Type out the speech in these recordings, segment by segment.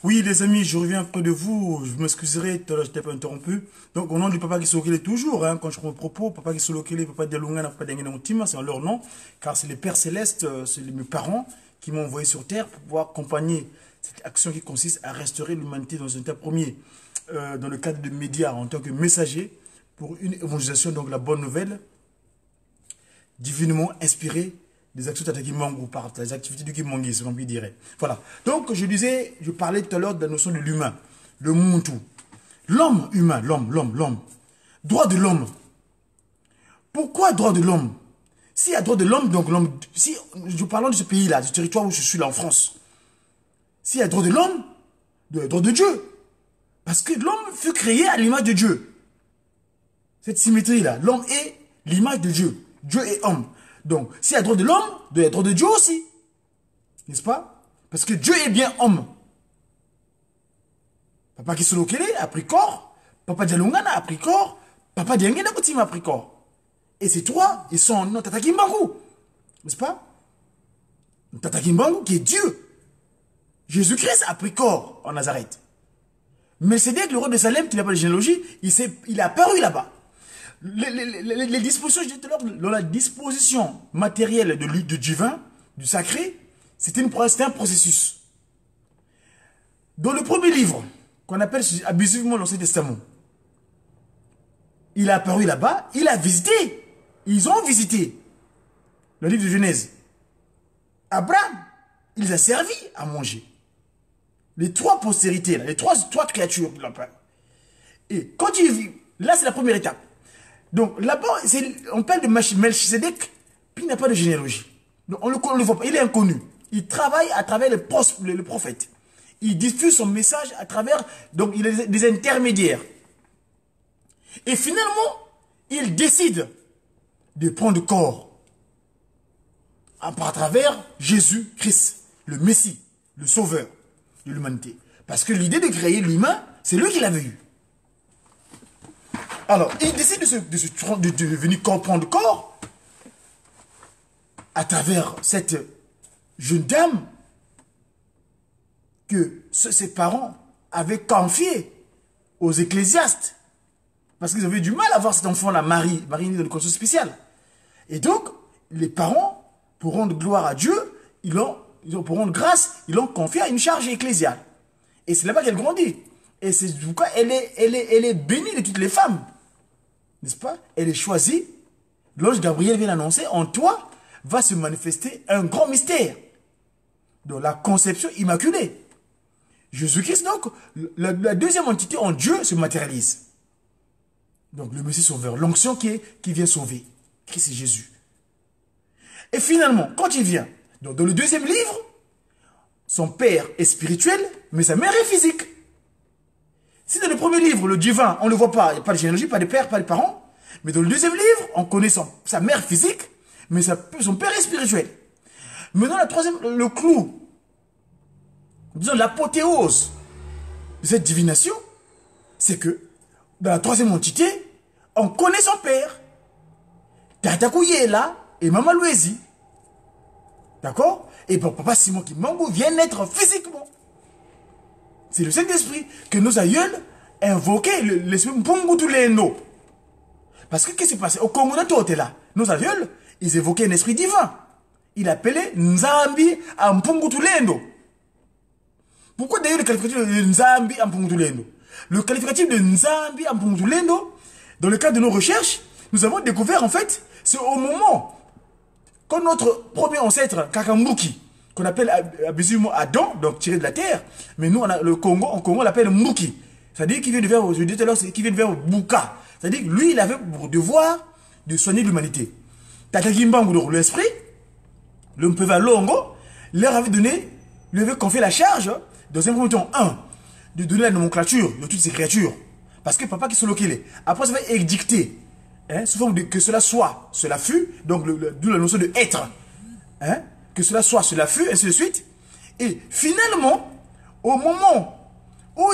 Oui, les amis, je reviens près de vous. Je m'excuserai, tout à l'heure, j'étais pas interrompu. Donc, au nom du papa qui s'occupe toujours, hein, quand je prends mon propos, papa qui s'occupe, papa Dialungana, papa Dialungana, c'est en leur nom, car c'est les pères célestes, c'est mes parents qui m'ont envoyé sur terre pour pouvoir accompagner cette action qui consiste à restaurer l'humanité dans un état premier, dans le cadre de médias, en tant que messager, pour une évangélisation, donc la bonne nouvelle, divinement inspirée des actions de Kimbangu par les activités du Kimangi, ce qu'on peut dire. Voilà. Donc, je parlais tout à l'heure de la notion de l'humain, le Muntu. L'homme humain, l'homme. Droit de l'homme. Pourquoi droit de l'homme? S'il y a droit de l'homme, donc l'homme, si je parle de ce pays-là, du territoire où je suis là en France, s'il y a droit de l'homme, il y a droit de Dieu. Parce que l'homme fut créé à l'image de Dieu. Cette symétrie-là, l'homme est l'image de Dieu. Dieu est homme. Donc, s'il y a droit de l'homme, il y a droit de Dieu aussi. N'est-ce pas? Parce que Dieu est bien homme. Papa Kisolokele a pris corps, Papa Dialungana a pris corps, Papa Diangena Koutima a pris corps. Et ces trois, ils sont non Tata Kimbangu. N'est-ce pas? Tata Kimbangu qui est Dieu. Jésus-Christ a pris corps en Nazareth. Mais c'est dès que le roi de Salem, qui n'a pas de généalogie, il est apparu là-bas. Les dispositions, je disais tout à l'heure, dans la disposition matérielle de divin, du sacré, c'était un processus. Dans le premier livre, qu'on appelle abusivement l'Ancien Testament, il est apparu là-bas, il a visité. Ils ont visité le livre de Genèse. Abraham, il les a servi à manger. Les trois postérités, là, les trois créatures. Et quand il vit, là c'est la première étape. Donc là-bas, on parle de Melchisedec, puis il n'a pas de généalogie. Donc on ne le voit pas, il est inconnu. Il travaille à travers le prophète. Il diffuse son message à travers, donc il a des intermédiaires. Et finalement, il décide de prendre corps à travers Jésus-Christ, le Messie, le Sauveur de l'humanité. Parce que l'idée de créer l'humain, c'est lui qui l'avait eu. Alors, il décide de venir prendre corps à travers cette jeune dame que ses parents avaient confiée aux ecclésiastes. Parce qu'ils avaient du mal à voir cet enfant-là, Marie née dans une condition spéciale. Et donc, les parents, pour rendre gloire à Dieu, pour rendre grâce, ils l'ont confiée à une charge ecclésiale. Et c'est là-bas qu'elle grandit. Et c'est pourquoi elle est bénie de toutes les femmes. N'est-ce pas? Elle est choisie. L'ange Gabriel vient annoncer, en toi va se manifester un grand mystère. Donc la conception immaculée. Jésus-Christ, donc, la deuxième entité en Dieu se matérialise. Donc le Messie sauveur, l'onction qui vient sauver. Christ et Jésus. Et finalement, quand il vient, donc dans le deuxième livre, son père est spirituel, mais sa mère est physique. Si dans le premier livre, le divin, on ne le voit pas, il n'y a pas de généalogie, pas de père, pas de parents. Mais dans le deuxième livre, on connaît sa mère physique, mais son père est spirituel. Mais dans la troisième, le clou, disons l'apothéose de cette divination, c'est que dans la troisième entité, on connaît son père. Tata Kouyela et Maman Louézi. D'accord? Et papa Simon Kimbangu vient naître physiquement. C'est le Saint-Esprit que nos aïeuls invoquaient l'esprit Mpungutulendo. Parce que qu'est-ce qui s'est passé? Au Congo, là, nos aïeuls, ils évoquaient un esprit divin. Il appelait Nzambi à Mpungutulendo. Pourquoi d'ailleurs le qualificatif de Nzambi à Mpungutulendo? Le qualificatif de Nzambi à Mpungutulendo, dans le cadre de nos recherches, nous avons découvert en fait, c'est au moment quand notre premier ancêtre, Kakambuki, qu'on appelle abusivement Adam, donc tiré de la terre, mais nous, en Congo, on l'appelle Mbuki. C'est-à-dire qu'il vient de vers, je disais tout à l'heure, qu'il vient de vers Buka. C'est-à-dire que lui, il avait pour devoir de soigner l'humanité. Tata Kimbangu, donc l'esprit, le Mpeva Longo, leur avait confié la charge, dans un premier temps, de donner la nomenclature de toutes ces créatures. Parce que papa qui se localait, après ça va édicter, sous forme de que cela soit, cela fut, donc d'où la notion de être, que cela soit, cela fut, ainsi de suite. Et finalement, au moment où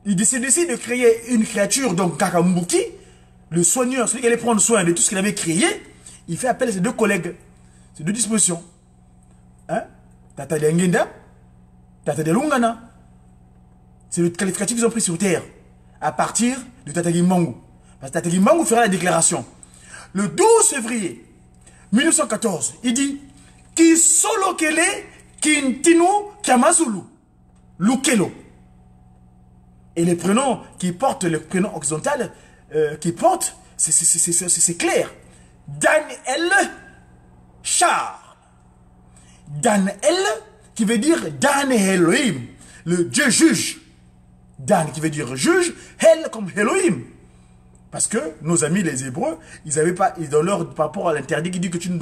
il décide de créer une créature, donc Kakambuki, le soigneur, celui qui allait prendre soin de tout ce qu'il avait créé, il fait appel à ses deux collègues, ses deux dispositions. Tata Liangenda, Tata de Lungana. C'est le qualificatif qu'ils ont pris sur terre. À partir de Tata Gimbangu. Parce que Tata Gimbangu fera la déclaration. Le 12 février 1914, il dit Ki solo kele kintinu kamazulu. Lukelo. Et les prénoms qui portent le prénom horizontal, qui portent, c'est clair. Daniel Charles. Daniel qui veut dire Dan Elohim, le Dieu juge. Dan qui veut dire juge, El comme Elohim. Parce que nos amis les Hébreux, ils n'avaient pas, dans leur par rapport à l'interdit qui dit que tu ne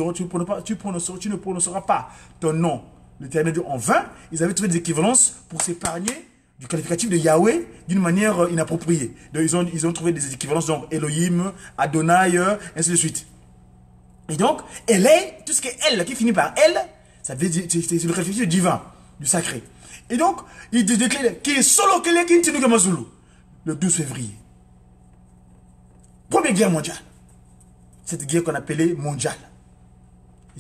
prononceras pas ton nom, l'éternel en vain, ils avaient trouvé des équivalences pour s'épargner du qualificatif de Yahweh d'une manière inappropriée. Donc ils ont trouvé des équivalences, donc Elohim, Adonai, ainsi de suite. Et donc, elle est, tout ce qui est elle, qui finit par elle, ça veut dire, c'est le qualificatif du divin, du sacré. Et donc, il déclare qui est solo kele kintinu kamazulu, le 12 février. Première guerre mondiale. Cette guerre qu'on appelait mondiale.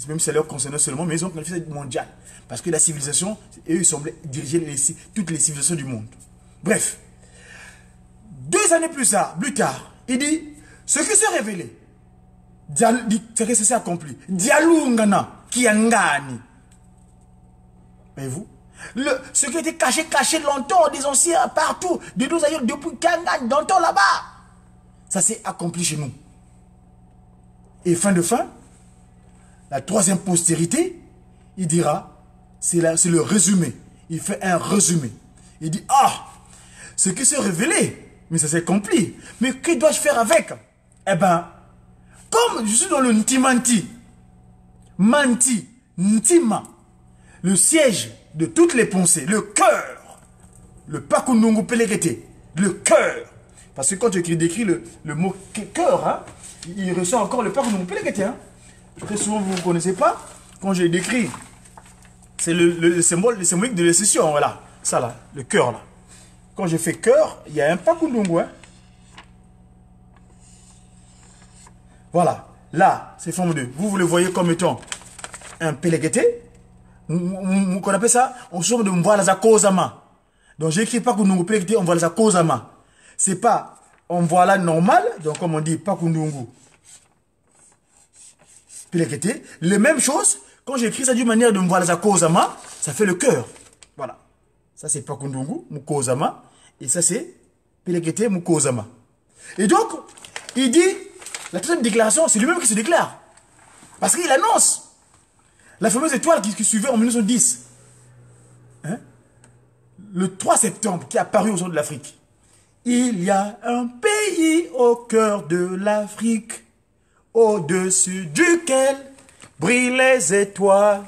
Même si c'est leur concernant seulement, mais ils ont qualifié ça mondiale. Parce que la civilisation, eux, ils semblaient diriger toutes les civilisations du monde. Bref. 2 années plus tard, il dit, ce qui s'est révélé, ce qui s'est accompli, Dialungana, Kiangani. Voyez-vous? Ce qui était caché longtemps, des anciens, partout, de nous ailleurs, depuis Kiangani, dans le temps là-bas. Ça s'est accompli chez nous. Et fin de fin, la troisième postérité, il dira, c'est le résumé. Il fait un résumé. Il dit, ah, ce qui s'est révélé, mais ça s'est accompli. Mais que dois-je faire avec? Eh bien, comme je suis dans le Ntimanti, Manti, Ntima, le siège de toutes les pensées, le cœur, le Pakundungu Pelegete, le cœur. Parce que quand tu décris le mot cœur, hein, il ressort encore le Pakundungu Pelegete. Hein. Très souvent, vous ne connaissez pas. Quand j'ai décrit, c'est le symbolique de l'excision, voilà. Ça là, le cœur là. Quand j'ai fait cœur, il y a un Pakundungu. Hein. Voilà. Là, c'est forme de. Vous le voyez comme étant un Pelegete. Qu'on appelle ça, on se de Mvoalaza Kozama. Donc j'ai écrit Pakundungu Pelegete, Mvoalaza Kozama. C'est pas on voilà normal, donc comme on dit Pakundungu Pelegete. Les mêmes choses, quand j'écris ça d'une manière de Mvoalaza Kozama, ça fait le cœur. Voilà. Ça c'est Pakundungu Mukozama. Et ça c'est Pelegete Mukozama. Et donc, il dit, la troisième déclaration, c'est lui-même qui se déclare. Parce qu'il annonce la fameuse étoile qui suivait en 1910. Hein? Le 3 septembre, qui est apparu au centre de l'Afrique. Il y a un pays au cœur de l'Afrique, au-dessus duquel brillent les étoiles,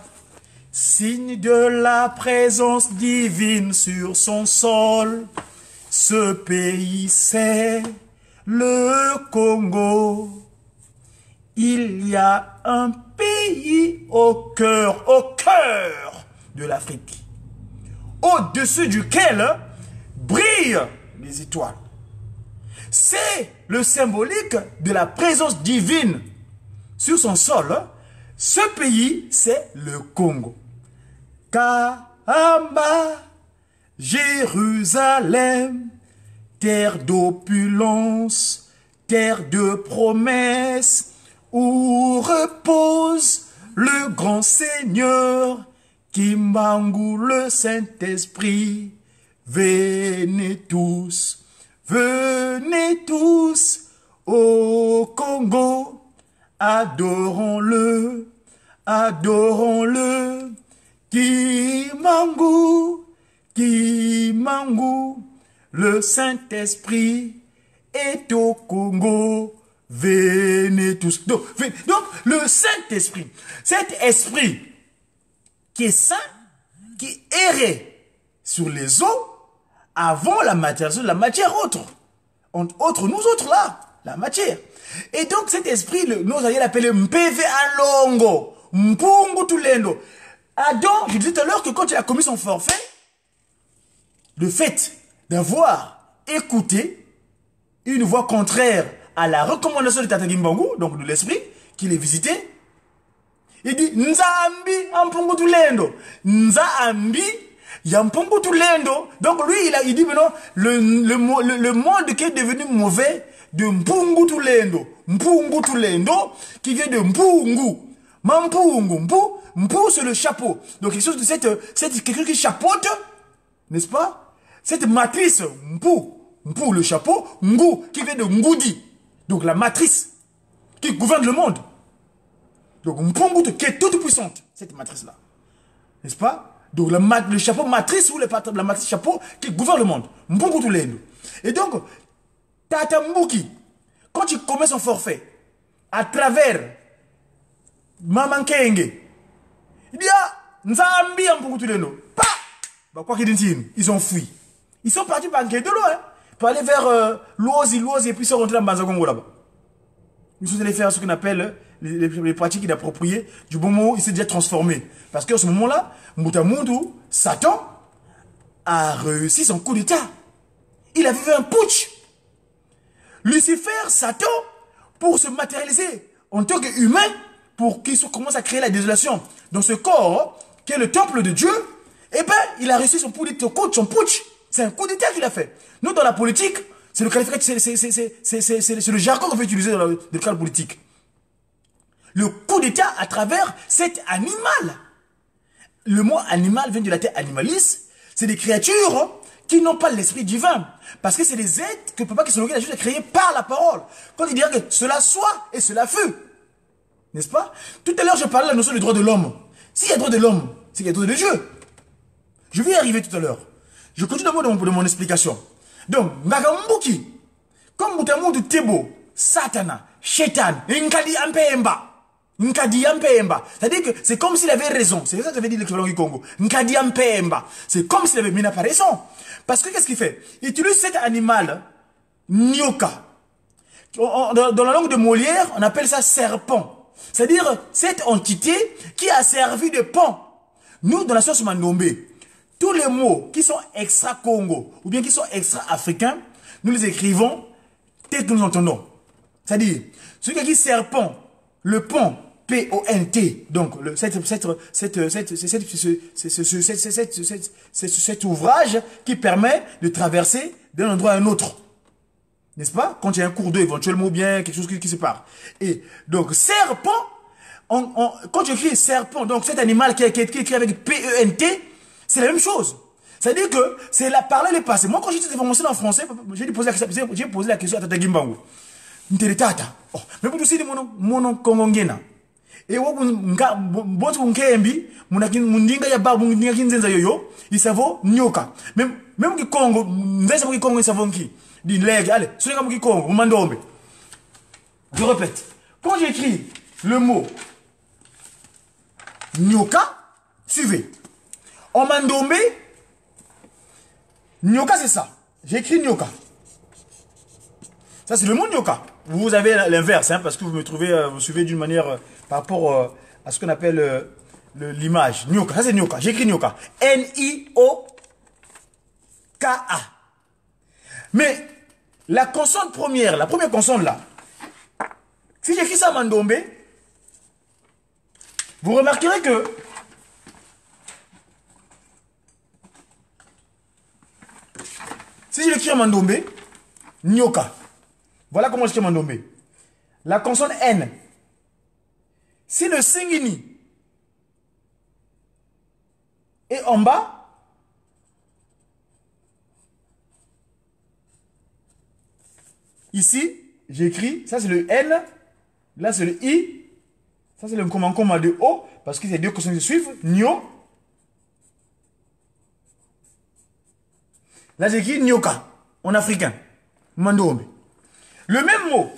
signe de la présence divine sur son sol. Ce pays, c'est le Congo. Il y a un pays au cœur de l'Afrique, au-dessus duquel brillent les étoiles. C'est le symbolique de la présence divine sur son sol. Ce pays, c'est le Congo. Kamba, Jérusalem, terre d'opulence, terre de promesses, où repose le grand Seigneur, Kimbangu, le Saint-Esprit. Venez tous au Congo, adorons-le, adorons-le, Kimbangu, Kimbangu, le Saint-Esprit est au Congo, venez tous. Donc le Saint-Esprit, cet esprit qui est saint, qui errait sur les eaux, avant la matière autre. Autre, nous autres là, la matière. Et donc cet esprit, nous allons l'appeler Mpeve Alongo, Mpungu Tulendo. Adam, je disais tout à l'heure que quand il a commis son forfait, le fait d'avoir écouté une voix contraire à la recommandation de Tata Gimbangu, donc de l'esprit, qui l'est visité, il dit Nzambi Mpungu Tulendo. Nzambi Il y a Mpungu Tulendo. Donc lui, il dit maintenant, le monde qui est devenu mauvais de Mpungu Tulendo. Mpungu Tulendo, qui vient de Mpungu. Mampungu. Mpu, c'est le chapeau. Donc quelque chose de cette quelqu'un qui chapeaute, n'est-ce pas? Cette matrice, Mpu, le chapeau, Ngu, qui vient de Ngoudi. Donc la matrice qui gouverne le monde. Donc Mpungu, qui est toute puissante, cette matrice-là. N'est-ce pas? Donc le chapeau matrice ou la matrice chapeau qui gouverne le monde. Mpungu Tulendo. Et donc, Tata Mbuki, quand il commet son forfait, à travers Maman Kenge, il dit, ah, Nzambi Mpungu Tulendo. Pas! Bah, quoi qu'ils disent, ils ont fui. Ils sont partis par de loin, pour aller vers Luozi, et puis ils sont rentrés dans Banzagongo là-bas. Ils sont allés faire ce qu'on appelle les pratiques inappropriées. Du bon moment, il s'est déjà transformé. Parce qu'à ce moment-là, Moutamoundou, Satan, a réussi son coup d'état. Il avait fait un putsch. Lucifer, Satan, pour se matérialiser en tant qu'humain, pour qu'il commence à créer la désolation dans ce corps, qui est le temple de Dieu, eh bien, il a réussi son putsch. C'est un coup d'état qu'il a fait. Nous, dans la politique, c'est le qualificatif, c'est le jargon qu'on peut utiliser dans le cadre politique. Le coup d'état à travers cet animal. Le mot animal vient du latin animalis. C'est des créatures qui n'ont pas l'esprit divin. Parce que c'est des êtres que papa qui sont juste créés par la parole. Quand il dirait que cela soit et cela fut. N'est-ce pas? Tout à l'heure, je parlais de la notion du droit de l'homme. S'il y a droit de l'homme, c'est qu'il y a droit de Dieu. Je vais y arriver tout à l'heure. Je continue de mon explication. Donc, Ngagambuki, comme Moutamoudou Tebo, Satana, Shetan, Nkadi Ampemba. C'est-à-dire que c'est comme s'il avait raison. C'est ça que j'avais dit l'équivalent du Congo. Nkadi Ampemba. C'est comme s'il avait, mais il n'a pas raison. Parce que qu'est-ce qu'il fait? Il utilise cet animal, Nyoka. Dans la langue de Molière, on appelle ça serpent. C'est-à-dire cette entité qui a servi de pont. Nous, dans la science Mandombe, tous les mots qui sont extra-Congo ou bien qui sont extra-africains, nous les écrivons tel que nous entendons. C'est-à-dire, celui qui est serpent, le pont, P-O-N-T, donc cet ouvrage qui permet de traverser d'un endroit à un autre. N'est-ce pas? Quand il y a un cours d'eau éventuellement ou bien quelque chose qui sépare. Et donc, serpent, quand tu écris serpent, donc cet animal qui est écrit avec P-E-N-T, c'est la même chose. C'est-à-dire que c'est la parole est passée. Moi, quand j'ai cette information en français, j'ai posé la question à Tata Gimbangu. N'était tata. Oh, mais pour tout ça, mon Kongongena. Et où bon nkembi, mundinga ya babu mundinga kinzenza yoyo, il savo nyoka. Même qui Congo, n'est-ce pas qui Congo il savon qui? Dit leg, allez, ce n'est pas qui Congo, mandombe. Je répète. Quand j'écris le mot nyoka, suivez. En mandombe, nyoka c'est ça. J'écris nyoka. Ça c'est le mot nyoka. Vous avez l'inverse, hein, parce que vous suivez d'une manière par rapport à ce qu'on appelle l'image. Nyoka, ça c'est nyoka. J'écris nyoka. N-I-O-K-A. Mais la consonne première, la première consonne là, si j'écris ça en mandombe, vous remarquerez que si je l'écris en mandombe, nyoka. Voilà comment j'écris en mandombe. La consonne N. Si le singini est en bas, ici, j'écris, ça c'est le N, là c'est le I, ça c'est le commun de O, parce que c'est deux consonnes qui suivent, Nyo. Là j'écris Nyoka, en africain, Mandombe. Le même mot.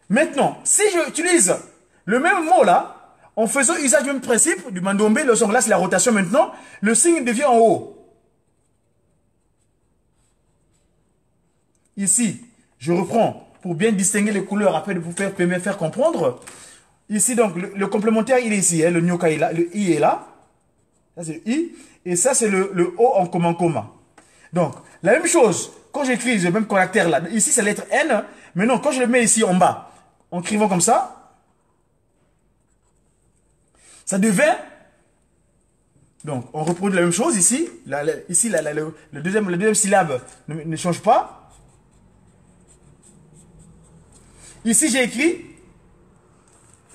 Maintenant, si j'utilise le même mot là, en faisant usage du même principe du Mandombe, le son là c'est la rotation maintenant, le signe devient en haut. Ici, je reprends pour bien distinguer les couleurs afin de vous faire comprendre. Ici donc, le complémentaire il est ici, hein, le Nyoka est là, le I est là. Ça c'est le I, et ça c'est le O en commun. Donc, la même chose, quand j'écris le même caractère là, ici c'est la lettre N, mais non, quand je le mets ici en bas, en écrivant comme ça devient Donc, on reproduit la même chose ici. Ici, le deuxième syllabe ne change pas. Ici, j'ai écrit,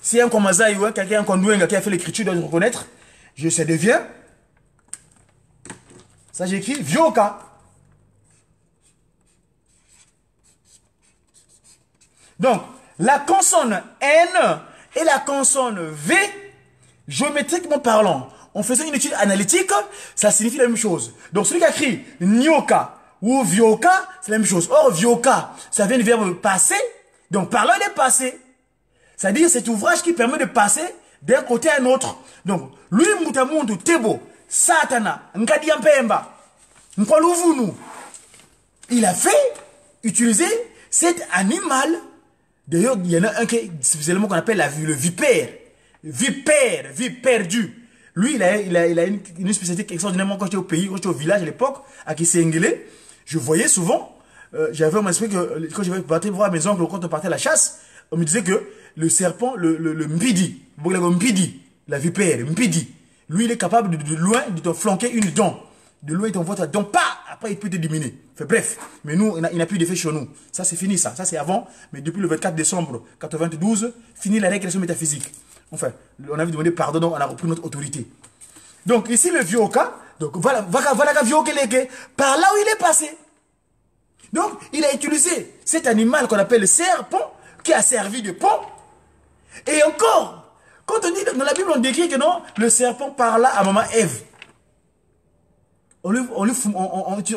si un Komazaï ou quelqu'un, un Kondouenga qui a fait l'écriture, doit reconnaître, ça devient, ça j'ai écrit, Vioka. Donc, la consonne N et la consonne V, géométriquement parlant, on faisait une étude analytique, ça signifie la même chose. Donc, celui qui a écrit Nyoka ou Vioka, c'est la même chose. Or, Vioka, ça vient du verbe passer. Donc, par là, il est passé. C'est-à-dire, cet ouvrage qui permet de passer d'un côté à un autre. Donc, lui, Moutamoundou, Tebo, Satana, Nkadiampemba, Nkoluvunu, il a fait utiliser cet animal. D'ailleurs, il y en a un qui, spécialement qu'on appelle le vipère. Vipère, vie perdue. Lui, il a une spécialité extraordinairement quand j'étais au pays, quand j'étais au village à l'époque, à Kisengele. Je voyais souvent, j'avais mon esprit que quand je vais voir mes oncles, quand on partait à la chasse, on me disait que le serpent, le mpidi, la vipère, mpidi, lui, il est capable de loin de te flanquer une dent. De loin, il t'envoie ta dent, pas, après, il peut te diminuer. Fait, bref, mais nous, il n'a plus d'effet chez nous. Ça, c'est fini, ça. Ça, c'est avant, mais depuis le 24 décembre 92, fini la régression métaphysique. Enfin, on avait demandé pardon, donc on a repris notre autorité. Donc, ici, le Vioka, donc, voilà, Vioka, par là où il est passé. Donc, il a utilisé cet animal qu'on appelle le serpent, qui a servi de pont. Et encore, quand on dit, dans la Bible, on décrit que non, le serpent parla à maman Ève. En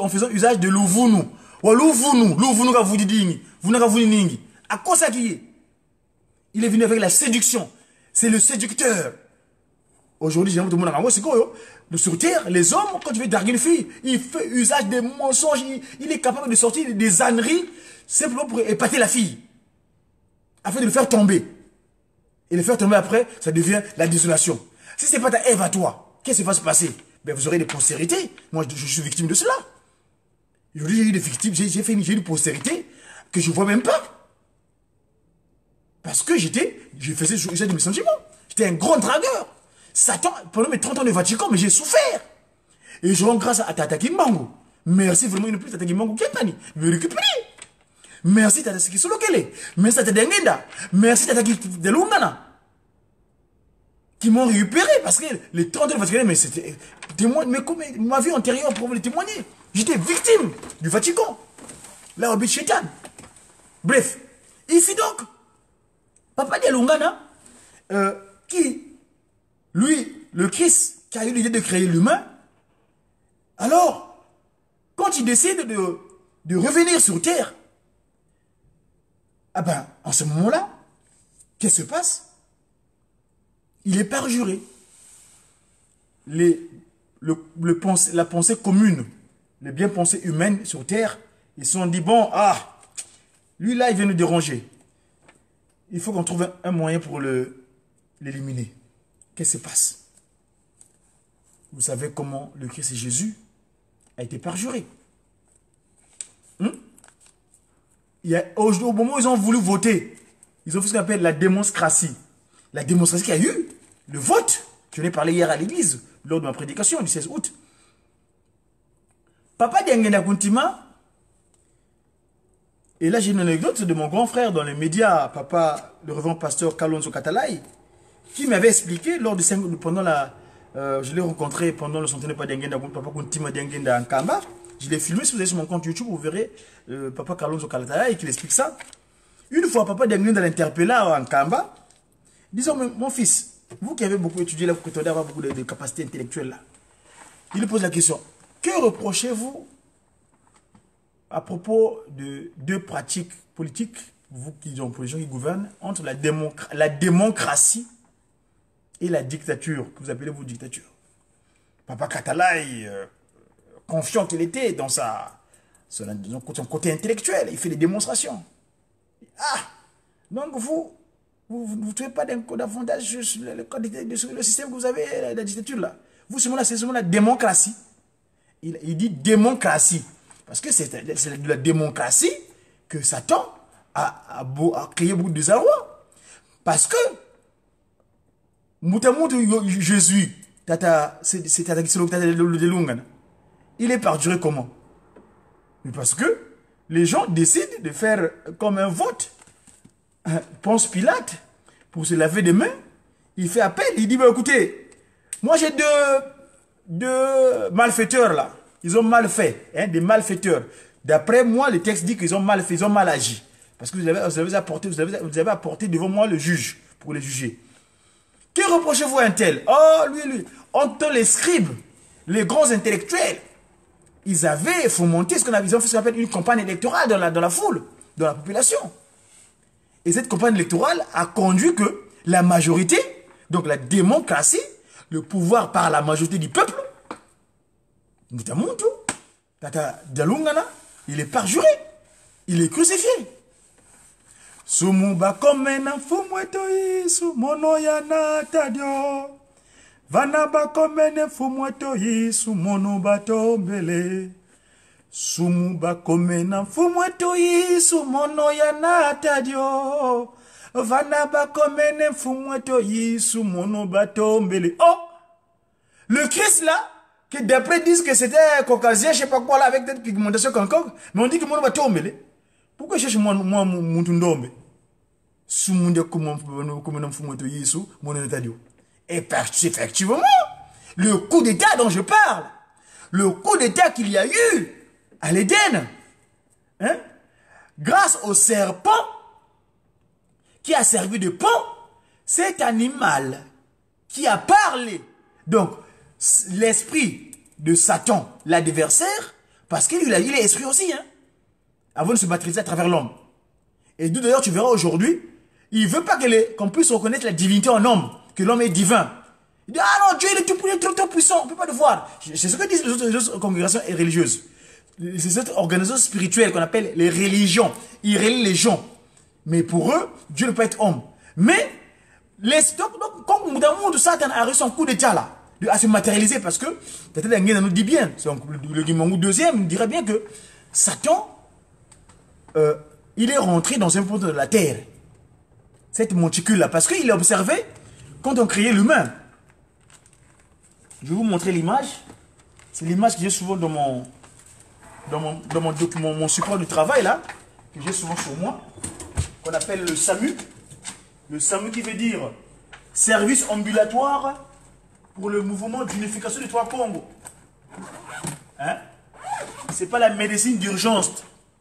faisant usage de l'ouvunu. Ou l'ouvunu ka vudidingi. Vous n'avez vudidingi. À quoi ça qui est? Il est venu avec la séduction. C'est le séducteur. Aujourd'hui, j'ai tout le monde à c'est quoi? Sur terre, les hommes, quand tu veux draguer une fille, il fait usage des mensonges. Il est capable de sortir des âneries simplement pour épater la fille. Afin de le faire tomber. Et le faire tomber après, ça devient la désolation. Si ce n'est pas ta Ève à toi, qu'est-ce qui va se passer? Ben, vous aurez des postérités. Moi, je suis victime de cela. Aujourd'hui, j'ai eu des victimes, j'ai une postérité que je ne vois même pas. Parce que je faisais usage de mes sentiments. J'étais un grand dragueur. Satan, pendant mes 30 ans de Vatican, mais j'ai souffert. Et je rends grâce à Tata Kimbangu. Merci vraiment, il ne plus Tata Kimbangu qui est pani. Je vais récupérer. Merci Tata Sikisolo Kele. Merci Tata Dengenda. Merci Tata Delungana. Qui m'ont récupéré parce que les 30 ans de Vatican, mais c'était ma vie antérieure pour le témoigner. J'étais victime du Vatican. Là, au but Chétan. Bref, ici donc, Papa Delungana, qui, lui, le Christ, qui a eu l'idée de créer l'humain, alors, quand il décide de revenir sur Terre, ah ben, en ce moment-là, qu'est-ce qui se passe? Il est perjuré. La pensée commune, les bien-pensées humaines sur Terre, ils se sont dit, bon, lui là, il vient nous déranger. Il faut qu'on trouve un moyen pour l'éliminer. Qu'est-ce qui se passe? Vous savez comment le Christ Jésus a été perjuré. Au moment où ils ont voulu voter, ils ont fait ce qu'on appelle la démonstration. La démonstration qu'il y a eu, le vote, je l'ai parlé hier à l'église, lors de ma prédication du 16 août. Papa Diangena Kuntima, et là j'ai une anecdote de mon grand frère dans les médias, papa, le révérend pasteur Kalonzo Katalai, qui m'avait expliqué lors de pendant la... je l'ai rencontré pendant le centenaire Papa Diangena, papa Kuntima Diangena en Kamba. Je l'ai filmé, si vous allez sur mon compte YouTube, vous verrez papa Kalonzo Katalai qui explique ça. Une fois, papa Diangena l'interpella en Kamba. Disons, mon fils, vous qui avez beaucoup étudié là, vous prétendez avoir beaucoup de capacités intellectuelles là, il lui pose la question, que reprochez-vous à propos de deux pratiques politiques, vous qui ont position qui gouvernent, entre la démocratie et la dictature, que vous appelez vous dictature? Papa Katalai, confiant qu'il était dans son côté intellectuel, il fait des démonstrations. Donc vous ne trouvez pas d'un code fondage sur le système que vous avez, la dictature là. Vous, c'est seulement la démocratie. Il dit démocratie. Parce que c'est de la démocratie que Satan a créé beaucoup de désarroi. Parce que, Moutamout Jésus, c'est Tata Kisolo Tata de Lungana. Il est perduré comment? Mais parce que les gens décident de faire comme un vote. Ponce Pilate, pour se laver les mains, il fait appel, il dit, bah, écoutez, moi j'ai deux malfaiteurs là. Ils ont mal fait, hein, des malfaiteurs. D'après moi, le texte dit qu'ils ont mal fait, ils ont mal agi. Parce que vous avez apporté devant moi le juge, pour les juger. Que reprochez-vous à un tel? Oh, lui. Entre les scribes, les grands intellectuels, ils avaient fomenté ce qu'ils ont fait, ce qu'on appelle une campagne électorale dans la foule, dans la population. Et cette campagne électorale a conduit que la majorité, donc la démocratie, le pouvoir par la majorité du peuple, Mutamuntu, Tata Dalungana, il est parjuré, il est crucifié. Sumuba komena fumwetoi sumono na tadio. Vanaba komene fumwetoi sumono bato mbele. Sumuba komena fumwetoi sumono na tadio. Vanaba komene fumwetoi sumono bato mbele. Oh! Le Christ là, que d'après disent que c'était caucasien, je sais pas quoi là, avec cette pigmentation quelconque, mais on dit que mon bato mbele. Pourquoi je cherche moi Moutundombe? Et effectivement, le coup d'état dont je parle, le coup d'état qu'il y a eu à l'Éden, hein, grâce au serpent qui a servi de pont, cet animal qui a parlé, donc l'esprit de Satan, l'adversaire, parce qu'il est esprit aussi, hein, avant de se maîtriser à travers l'homme. Et d'où d'ailleurs tu verras aujourd'hui, il ne veut pas qu'on puisse reconnaître la divinité en homme, que l'homme est divin. Il dit, ah non, Dieu il est tout puissant, on ne peut pas le voir. C'est ce que disent les autres congrégations religieuses. C'est cette organisation spirituelle qu'on appelle les religions. Ils relient les gens. Mais pour eux, Dieu ne peut pas être homme. Mais, donc comme Moudamour de Satan a reçu son coup d'état là, à se matérialiser, parce que, peut-être nous dit bien, le Guimangou deuxième dirait bien que Satan, il est rentré dans un point de la terre. Cette monticule-là. Parce qu'il a observé quand on créait l'humain. Je vais vous montrer l'image. C'est l'image que j'ai souvent dans mon document, mon support de travail là. Que j'ai souvent sur moi. Qu'on appelle le SAMU. Le SAMU qui veut dire Service ambulatoire pour le mouvement d'unification des trois Congos. Hein? C'est pas la médecine d'urgence.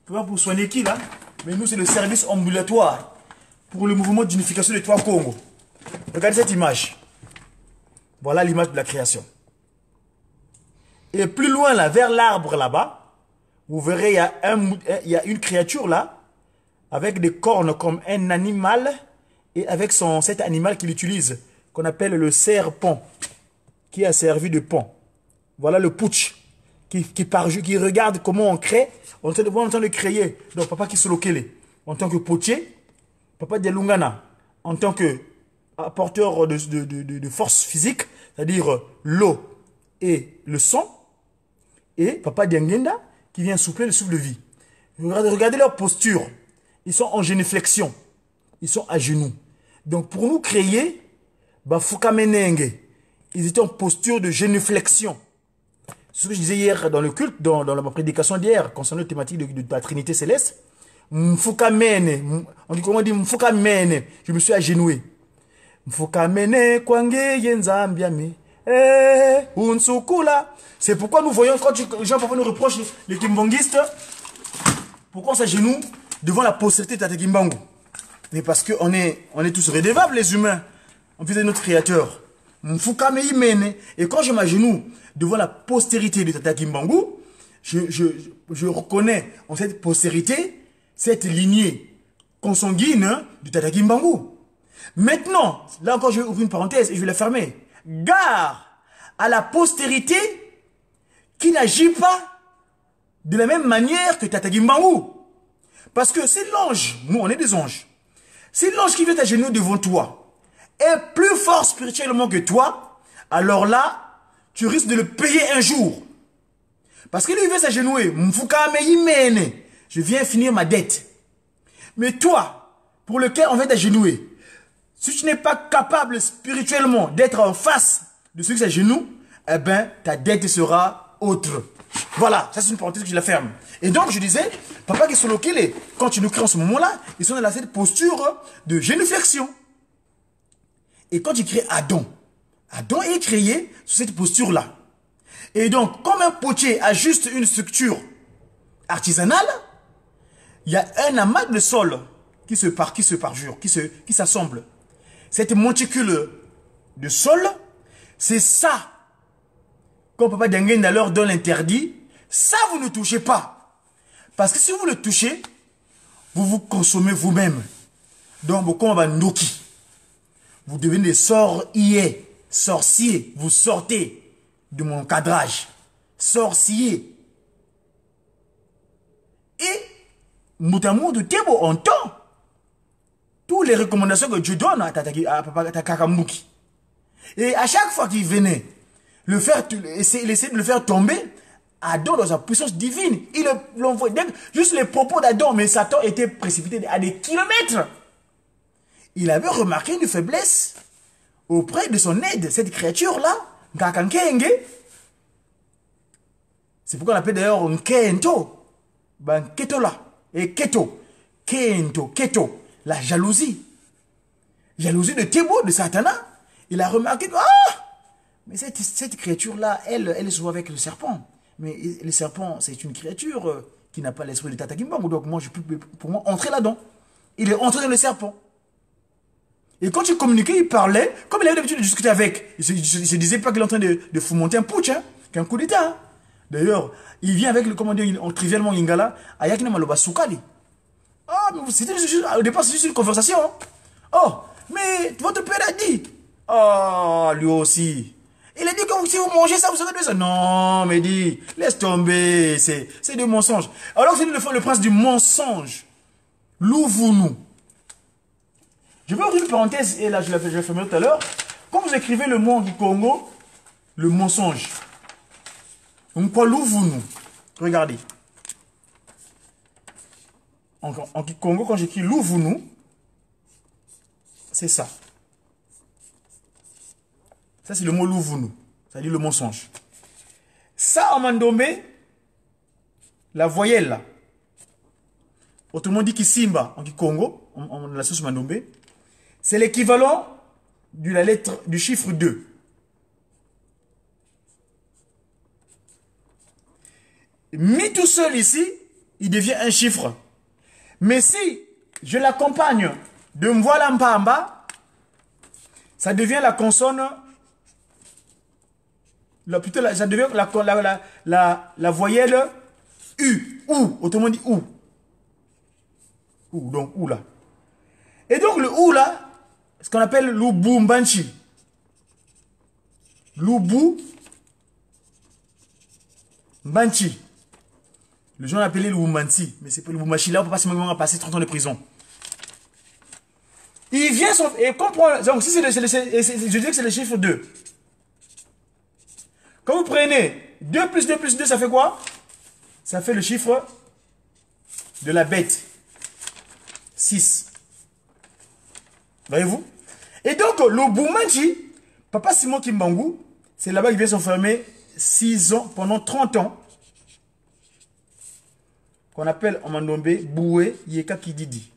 Pas pour soigner qui là? Mais nous c'est le service ambulatoire pour le mouvement d'unification des trois Congos. Regardez cette image. Voilà l'image de la création. Et plus loin là, vers l'arbre là-bas, vous verrez il y a une créature là, avec des cornes comme un animal, et avec cet animal qu'il utilise, qu'on appelle le serpent, qui a servi de pont. Voilà le putsch. Qui regarde comment on crée, on est en train de créer. Donc, papa qui se locale, en tant que potier, papa de Lungana, en tant que apporteur de force physique, c'est-à-dire l'eau et le sang, et papa d'Angenda, qui vient souffler le souffle de vie. Regardez leur posture. Ils sont en génuflexion. Ils sont à genoux. Donc, pour nous créer, Fukamenenge, ils étaient en posture de génuflexion. C'est ce que je disais hier dans le culte, dans ma prédication d'hier, concernant la thématique de la Trinité céleste. Mfukamene, on dit comment on dit Mfukamene, je me suis agenoué. Mfukamene, kwange yenzambiame, unsukula. C'est pourquoi nous voyons, quand les gens parfois nous reprochent, les kimbongistes, pourquoi on s'agenouille devant la postérité de Tata Kimbangu? Mais parce qu'on est tous redevables, les humains. On faisait notre créateur. Et quand je m'agenouille devant la postérité de Tata Kimbangu, je reconnais en cette postérité, cette lignée consanguine de Tata Kimbangu. Maintenant, là encore je vais ouvrir une parenthèse et je vais la fermer. Gare à la postérité qui n'agit pas de la même manière que Tata Kimbangu. Parce que c'est l'ange, nous on est des anges, c'est l'ange qui vient t'agenouiller devant toi est plus fort spirituellement que toi, alors là, tu risques de le payer un jour. Parce que lui, il veut s'agenouiller. Je viens finir ma dette. Mais toi, pour lequel on vient t'agenouiller, si tu n'es pas capable spirituellement d'être en face de celui qui s'agenouille, eh ben, ta dette sera autre. Voilà, ça c'est une parenthèse que je la ferme. Et donc, je disais, papa qui sont locaux, quand tu nous crées en ce moment-là, ils sont dans cette posture de génuflexion. Et quand tu crées Adam, Adam est créé sur cette posture-là. Et donc, comme un potier a juste une structure artisanale, il y a un amas de sol qui se parjure, qui s'assemble. Cette monticule de sol, c'est ça. Comme Papa Dengen alors donne l'interdit, ça vous ne touchez pas. Parce que si vous le touchez, vous vous consommez vous-même. Donc, comme Bandoki, vous devenez des sorciers, vous sortez de mon cadrage. Sorcier. Et, Moutamour de Tebo entend toutes les recommandations que Dieu donne à Papa Kakambuki. Et à chaque fois qu'il venait, il essayait de le faire tomber, Adam dans sa puissance divine. Il l'envoie. Juste les propos d'Adam, mais Satan était précipité à des kilomètres. Il avait remarqué une faiblesse auprès de son aide, cette créature-là, Ngakankenge. C'est pourquoi on l'appelle d'ailleurs Nkento. Ben, Keto là. Et Keto. Keto. La jalousie. Jalousie de Thébo, de Satanas. Il a remarqué, mais cette créature-là, elle se voit avec le serpent. Mais le serpent, c'est une créature qui n'a pas l'esprit de Tata Kimbangu. Donc moi, je peux pour moi entrer là-dedans. Il est entré dans le serpent. Et quand il communiquait, il parlait, comme il avait l'habitude de discuter avec. Il se disait pas qu'il est en train de fomenter un putsch, hein, qu'un coup d'état. Hein. D'ailleurs, il vient avec le commandant trivialement Yingala, Ayakina Maloba Soukali. Ah, mais c'était juste, au départ, c'est juste une conversation. Hein. Oh, mais votre père a dit. Oh, lui aussi. Il a dit que si vous mangez ça, vous aurez de ça. Non, mais dis, laisse tomber, c'est des mensonges. Alors c'est le prince du mensonge. Louvounou. Je vais ouvrir une parenthèse, et là je l'ai fait tout à l'heure. Quand vous écrivez le mot en Congo, le mensonge. On quoi Louvounou. Regardez. En Congo, quand j'écris Louvounou, c'est ça. Ça, c'est le mot Louvounou. Ça dit le mensonge. Ça, en mandomé, la voyelle, là. Autrement dit, Kisimba, en Congo, en la sauce mandomé, c'est l'équivalent de la lettre, du chiffre 2. Mis tout seul ici, il devient un chiffre. Mais si je l'accompagne de Mvoila Mpamba, ça devient la consonne. Plutôt, ça devient la voyelle U. Ou, autrement dit ou. Ou, donc ou là. Et donc le ou là, ce qu'on appelle l'ubu mbanchi. L'ubu mbanchi. Les gens l'appelaient l'Ubumbansi, mais c'est pas l'Ubumbashi. Là, on ne peut pas se passer 30 ans de prison. Il vient et comprend. Donc, si je dis que c'est le chiffre 2. Quand vous prenez 2 plus 2 plus 2, ça fait quoi? Ça fait le chiffre de la bête. 6. Voyez-vous? Et donc, l'Ubumbanchi, Papa Simon Kimbangu, c'est là-bas qu'il vient s'enfermer 6 ans, pendant 30 ans. Qu'on appelle en mandombe Boué Yeka Kididi.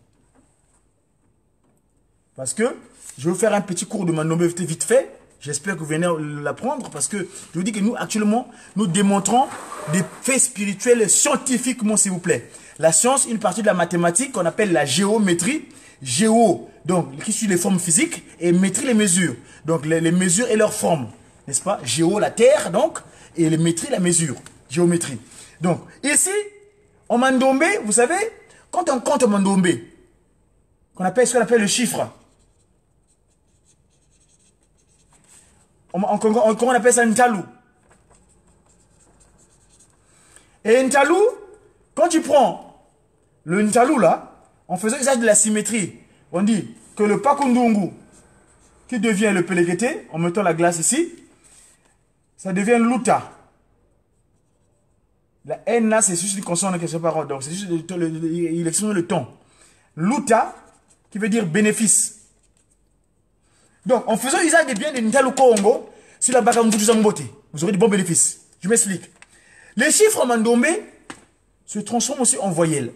Parce que je vais vous faire un petit cours de mandombe vite fait. J'espère que vous venez l'apprendre parce que je vous dis que nous, actuellement, nous démontrons des faits spirituels scientifiquement, s'il vous plaît. La science, une partie de la mathématique qu'on appelle la géométrie. Géo, donc, qui suit les formes physiques, et métrie, les mesures. Donc, les mesures et leurs formes. N'est-ce pas? Géo, la terre, donc, et les métrie, la mesure. Géométrie. Donc, ici, en mandombe, vous savez, quand on compte en mandombe, ce qu'on appelle le chiffre, on appelle ça ntalou. Et ntalou, quand tu prends le ntalou là, en faisant usage de la symétrie, on dit que le pakundungu, qui devient le pelekete, en mettant la glace ici, ça devient luta. La N là, c'est juste une consonne qui se parle. Donc, c'est juste il exprime le ton. Luta, qui veut dire bénéfice. Donc, en faisant usage des biens de Nitalu Congo, Si la Baka Mbutu Zambote, vous aurez de bons bénéfices. Je m'explique. Les chiffres Mandombe se transforment aussi en voyelles.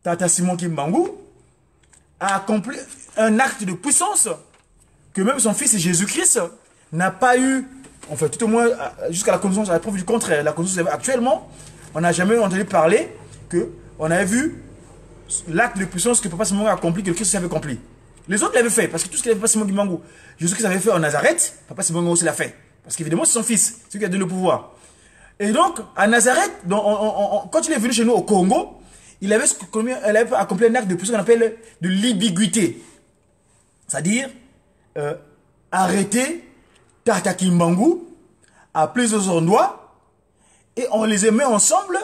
Tata Simon Kimbangu a accompli un acte de puissance que même son fils Jésus-Christ n'a pas eu, en fait, tout au moins jusqu'à la connaissance, à la preuve du contraire, la connaissance actuellement, on n'a jamais entendu parler que on avait vu l'acte de puissance que Papa Simon a accompli, que le Christ avait accompli. Les autres l'avaient fait, parce que tout ce que Papa Simon Kimbangu, Jésus-Christ avait fait en Nazareth, Papa Simon aussi l'a fait. Parce qu'évidemment, c'est son fils, celui qui a donné le pouvoir. Et donc, à Nazareth, quand il est venu chez nous au Congo, il avait accompli un acte de puissance qu'on appelle de l'ambiguïté. C'est-à-dire, arrêter Tata Kimbangu à plusieurs endroits, et on les met ensemble,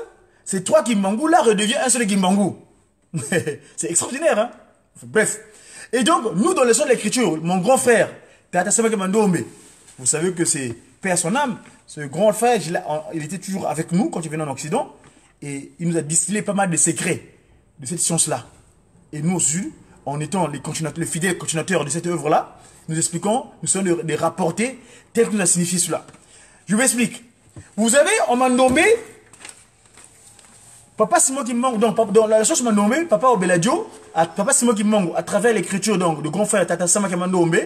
ces trois Kimbangu là redevient un seul Kimbangu. C'est extraordinaire, hein? Bref. Et donc, nous, dans le son de l'écriture, mon grand frère, Tata Samake Mandombe, vous savez que c'est Père son âme, ce grand frère, il était toujours avec nous quand il venait en Occident, et il nous a distillé pas mal de secrets de cette science-là. Et nous aussi, en étant les fidèles continuateurs de cette œuvre-là, nous expliquons, nous sommes des rapportés tels que nous a signifié cela. Je vous explique. Vous avez en Mandombe, Papa Simon Kimbangu, dans la source Mandombe, Papa Obeladio, Papa Simon Kimbangu, à travers l'écriture donc de grand frère Tata Samake Mandombe,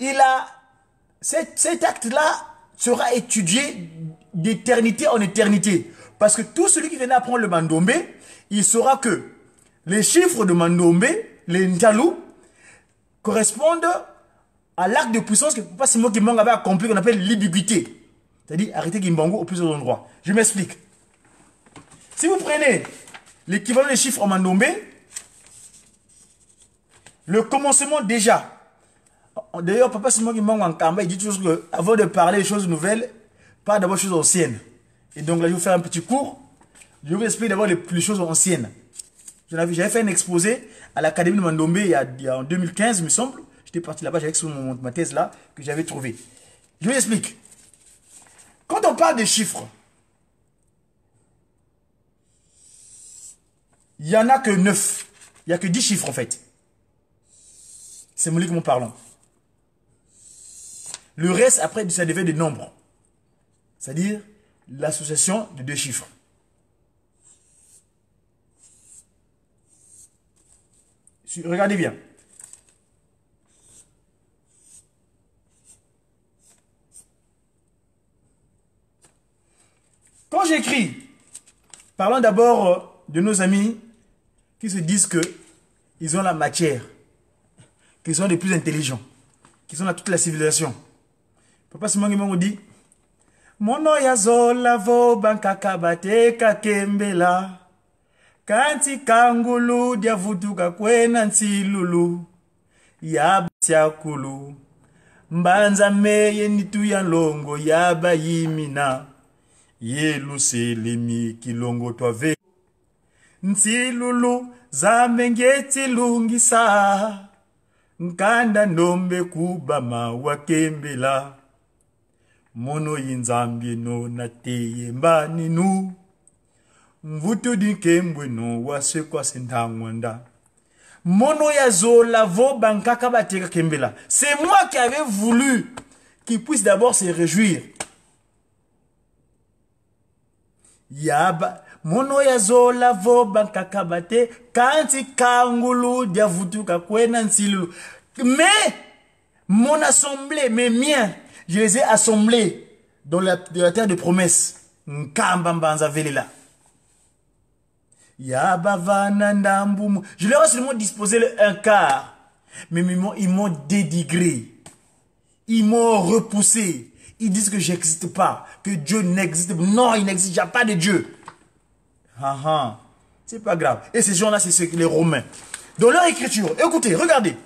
il a cet acte-là sera étudié d'éternité en éternité. Parce que tout celui qui vient apprendre le Mandombe, il saura que les chiffres de Mandombe, les Ntalou, correspondent à l'acte de puissance que Papa Simon Kimbangu avait accompli, qu'on appelle l'ambiguïté. C'est-à-dire arrêter Kimbangu au plusieurs endroits. Je m'explique. Si vous prenez l'équivalent des chiffres en Mandombe, le commencement déjà. D'ailleurs, Papa Simon Kimbangu en Kamba, il dit toujours que avant de parler des choses nouvelles, parle d'abord des choses anciennes. Et donc là, je vais vous faire un petit cours. Je vais vous expliquer d'abord les choses anciennes. J'avais fait un exposé à l'Académie de Mandombe en 2015, il me semble. J'étais parti là-bas, j'avais ma thèse là, que j'avais trouvée. Je vous explique. Quand on parle des chiffres, il n'y en a que 9. Il n'y a que 10 chiffres en fait. Symboliquement parlant. Le reste, après, ça devait des nombres. C'est-à-dire l'association de deux chiffres. Regardez bien. Quand j'écris, parlons d'abord de nos amis qui se disent qu'ils ont la matière, qu'ils sont les plus intelligents, qu'ils ont toute la civilisation. Papa Simon Kimbangu dit, Mono ya zola vo bankakabate kakembela, kanti kangulu dia vutuka kwena nsilulu, ya batiakulu, mbanza meye nitu ya longo ya bayimina, yelu selemi kilongo twave, nsilulu zamengeti lungisa, nkanda nombe kubama wakembela, mono yinzambie no nateye mbani nu, mvutu dikembwe no wasekwa sentangwanda. Mono ya zola vo bankaka bateka kembela. C'est moi qui avais voulu qu'il puisse d'abord se réjouir. Yaba mono ya zola vo bankaka bate kanti kangulu dia vutuka kwena nsilu. Mais mon assemblée, mes miens, je les ai assemblés dans la terre de promesse. Nkambambanza velela. Je leur ai seulement disposé un quart. Mais ils m'ont dénigré. Ils m'ont repoussé. Ils disent que j'existe pas. Que Dieu n'existe pas. Non, il n'existe pas de Dieu. C'est pas grave. Et ces gens-là, c'est les Romains. Dans leur écriture, écoutez, regardez.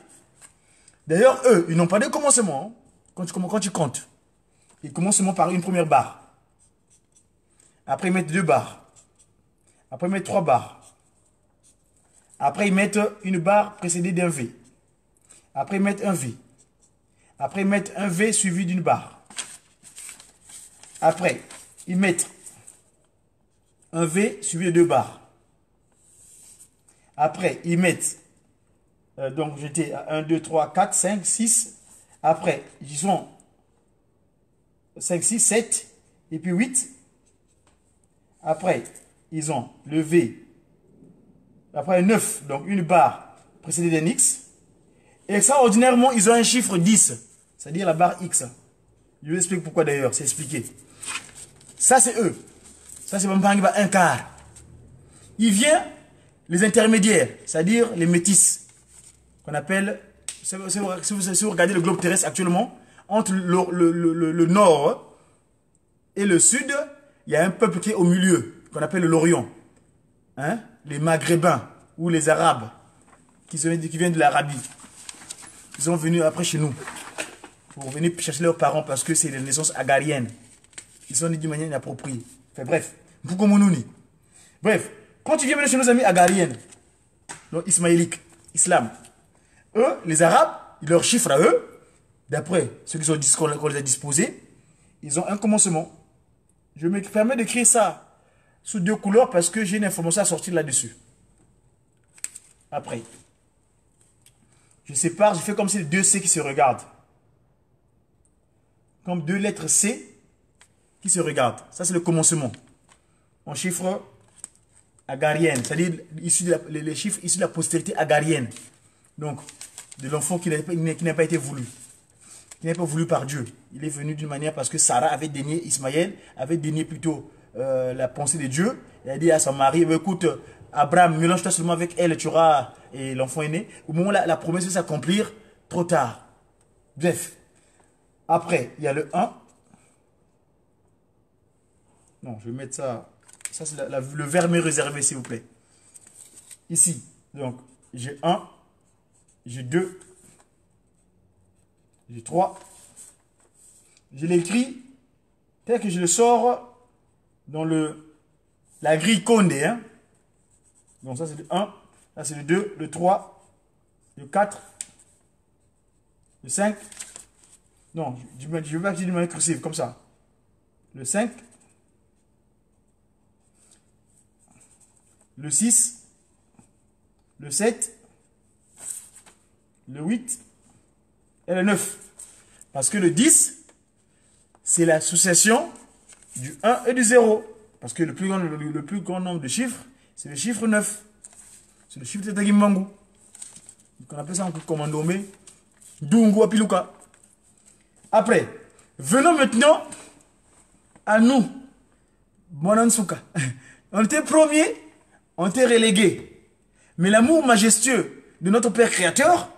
D'ailleurs, eux, ils n'ont pas de commencement. Quand tu comptes, ils commencent seulement par une première barre. Après, ils mettent 2 barres. Après, ils mettent 3 barres. Après, ils mettent une barre précédée d'un V. Après, ils mettent un V. Après, ils mettent un V suivi d'une barre. Après, ils mettent un V suivi de 2 barres. Après, ils mettent, donc j'étais à 1, 2, 3, 4, 5, 6. Après, ils sont 5, 6, 7, et puis 8. Après, ils ont le V. Après 9, donc une barre précédée d'un X. Et extraordinairement, ils ont un chiffre 10, c'est-à-dire la barre X. Je vous explique pourquoi d'ailleurs, c'est expliqué. Ça, c'est eux. Ça, c'est un quart. Il vient les intermédiaires, c'est-à-dire les métis, qu'on appelle, si vous regardez le globe terrestre actuellement, entre le nord et le sud, il y a un peuple qui est au milieu, qu'on appelle l'Orient. Hein? Les Maghrébins ou les Arabes, qui viennent de l'Arabie. Ils sont venus après chez nous pour venir chercher leurs parents parce que c'est des naissances agariennes. Ils sont nés d'une manière inappropriée. Enfin, bref, bref, quand tu viens chez nos amis agariennes, donc ismaéliques, islam, eux, les Arabes, leurs chiffres à eux, d'après ceux qu'on les a disposés, ils ont un commencement. Je me permets d'écrire ça sous 2 couleurs parce que j'ai une information à sortir là-dessus. Après, je sépare, je fais comme si les 2 C qui se regardent. Comme 2 lettres C qui se regardent. Ça, c'est le commencement. En chiffre agarienne, c'est-à-dire les chiffres issus de la postérité agarienne. Donc, de l'enfant qui n'a pas été voulu. Qui n'est pas voulu par Dieu. Il est venu d'une manière parce que Sarah avait dénié, Ismaël avait dénié plutôt la pensée de Dieu. Elle a dit à son mari, écoute, Abraham, mélange-toi seulement avec elle, tu auras, et l'enfant est né. Au moment où la promesse va s'accomplir, trop tard. Bref. Après, il y a le 1. Non, je vais mettre ça. Ça, c'est le verbe réservé, s'il vous plaît. Ici. Donc, j'ai 1, j'ai 2, j'ai 3. Je l'écris tel que je le sors dans la grille Condé. Hein. Donc, ça, c'est le 1. Là, c'est le 2, le 3, le 4, le 5. Non, je ne veux pas que je dise de manière cursive, comme ça. Le 5. Le 6. Le 7. Le 8. Et le 9. Parce que le 10, c'est l'association du 1 et du 0. Parce que le plus grand nombre de chiffres, c'est le chiffre 9. C'est le chiffre de Tagimbangu. On appelle ça en commandomé. Dungu Apiluka. Après, venons maintenant à nous. Monansuka. On était premiers, on était relégués. Mais l'amour majestueux de notre Père Créateur,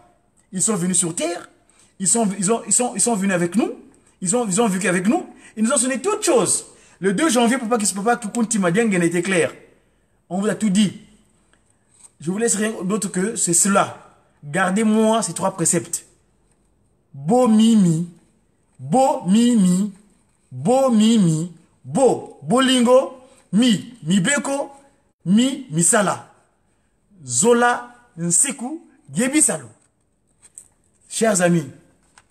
ils sont venus sur terre, ils sont venus avec nous, ils ont vécu avec nous, ils nous ont sonné toutes choses. Le 2 janvier, papa Kuntimadiang était clair. On vous a tout dit. Je vous laisse rien d'autre que c'est cela. Gardez-moi ces 3 préceptes. Bo mimi, bo mimi, bo mimi, bo bolingo, mi beko, mi misala. Zola nsiku gebisalo. Chers amis,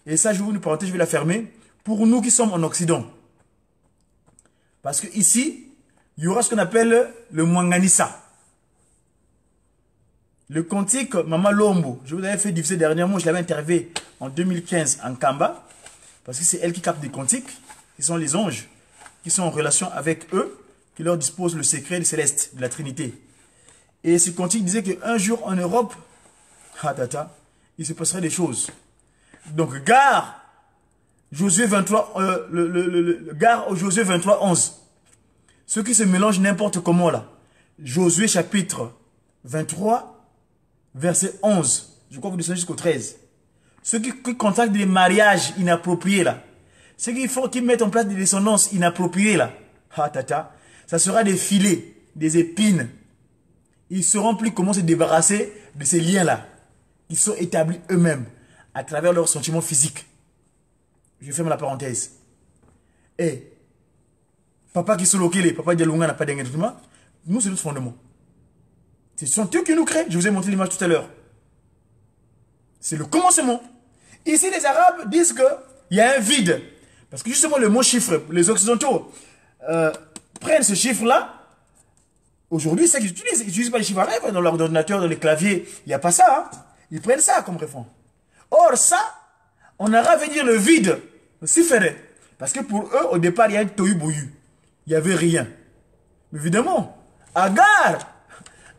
et ça je vous une parenthèse, je vais la fermer, pour nous qui sommes en Occident. Parce que ici, il y aura ce qu'on appelle le Mwanganissa. Le cantique Mama Lombo, je vous avais fait diffuser dernièrement, je l'avais interviewé en 2015 en Kamba, parce que c'est elle qui capte des cantiques, qui sont les anges, qui sont en relation avec eux, qui leur disposent le secret céleste de la Trinité. Et ce cantique disait qu'un jour en Europe, il se passerait des choses. Donc, gare, Josué 23, gare au Josué 23, 11. Ceux qui se mélangent n'importe comment là. Josué chapitre 23, verset 11. Je crois que vous descendez jusqu'au 13. Ceux qui contactent des mariages inappropriés là. Ceux qui mettent en place des descendances inappropriées là. Ça sera des filets, des épines. Ils ne sauront plus comment se débarrasser de ces liens là. Ils sont établis eux-mêmes à travers leurs sentiments physiques. Je ferme la parenthèse. Et papa qui sont loqués, papa Dialunga n'a pas d'engagement. Nous, c'est notre fondement. Ce sont eux qui nous créent. Je vous ai montré l'image tout à l'heure. C'est le commencement. Ici, les Arabes disent qu'il y a un vide. Parce que justement, le mot chiffre, les Occidentaux prennent ce chiffre-là. Aujourd'hui, c'est qu'ils utilisent. Ils n'utilisent pas les chiffres arabes dans leur ordinateur, dans les claviers. Il n'y a pas ça. Hein. Ils prennent ça comme référence. Or, ça, on arabe veut dire le vide, le sifere. Parce que pour eux, au départ, il y a un tohu-bohu. Il n'y avait rien. Mais évidemment, Agar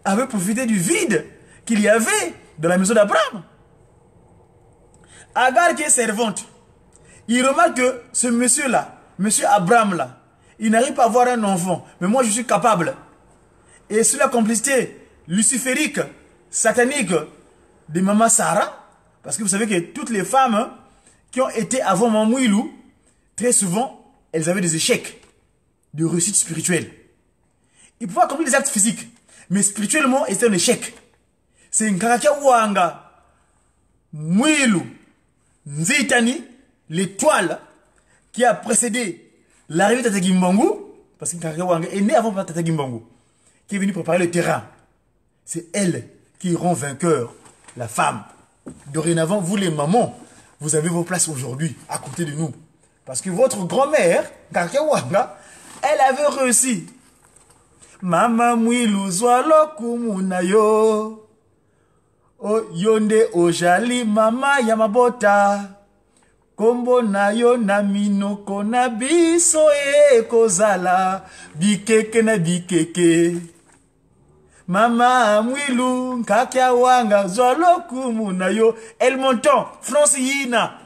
avait profité du vide qu'il y avait dans la maison d'Abraham. Agar qui est servante, il remarque que ce monsieur-là, monsieur Abraham-là, il n'arrive pas à avoir un enfant. Mais moi, je suis capable. Et sous la complicité luciférique, satanique de maman Sarah, parce que vous savez que toutes les femmes qui ont été avant Mamouilou, très souvent, elles avaient des échecs de réussite spirituelle. Ils pouvaient accomplir des actes physiques, mais spirituellement, c'était un échec. C'est une karakia wanga, Mouilou, Nzitani, l'étoile qui a précédé l'arrivée de Tata Gimbangu, parce que karakia wanga est né avant Tata Gimbangu, qui est venu préparer le terrain. C'est elle qui rend vainqueur la femme. Dorénavant, vous les mamans, vous avez vos places aujourd'hui à côté de nous. Parce que votre grand-mère, Karakia Wanga, elle avait réussi. Mama mwilu zwalo kumunayo. O yonde ojali mama yamabota. Kombo nayo na minoko na biso e kozala. Bikeke na bikeke. Mama mwilu Karakia Wanga zwalo kumunayo. El montant, Francina.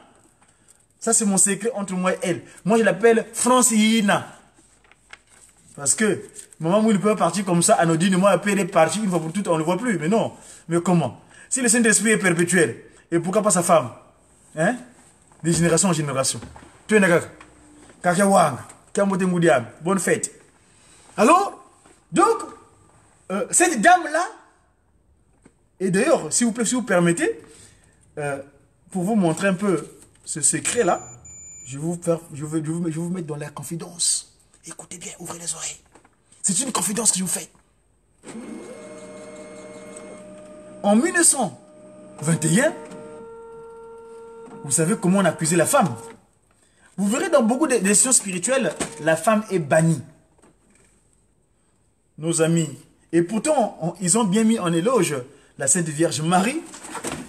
Ça, c'est mon secret entre moi et elle. Moi, je l'appelle Francina. Parce que, maman, il peut partir comme ça, anodine, moi, elle est partie, une fois pour toutes, on ne le voit plus. Mais non. Mais comment? Si le Saint-Esprit est perpétuel, et pourquoi pas sa femme? Hein? De génération en génération. Tu es d'accord? Karakia Wanga, Kambote Ngoudiam, bonne fête. Alors, donc, cette dame-là, et d'ailleurs, s'il vous plaît, si vous permettez, pour vous montrer un peu ce secret-là, je vais vous mettre dans la confidence. Écoutez bien, ouvrez les oreilles. C'est une confidence que je vous fais. En 1921, vous savez comment on accusait la femme. Vous verrez dans beaucoup des sciences spirituelles, la femme est bannie. Nos amis. Et pourtant, ils ont bien mis en éloge la Sainte Vierge Marie.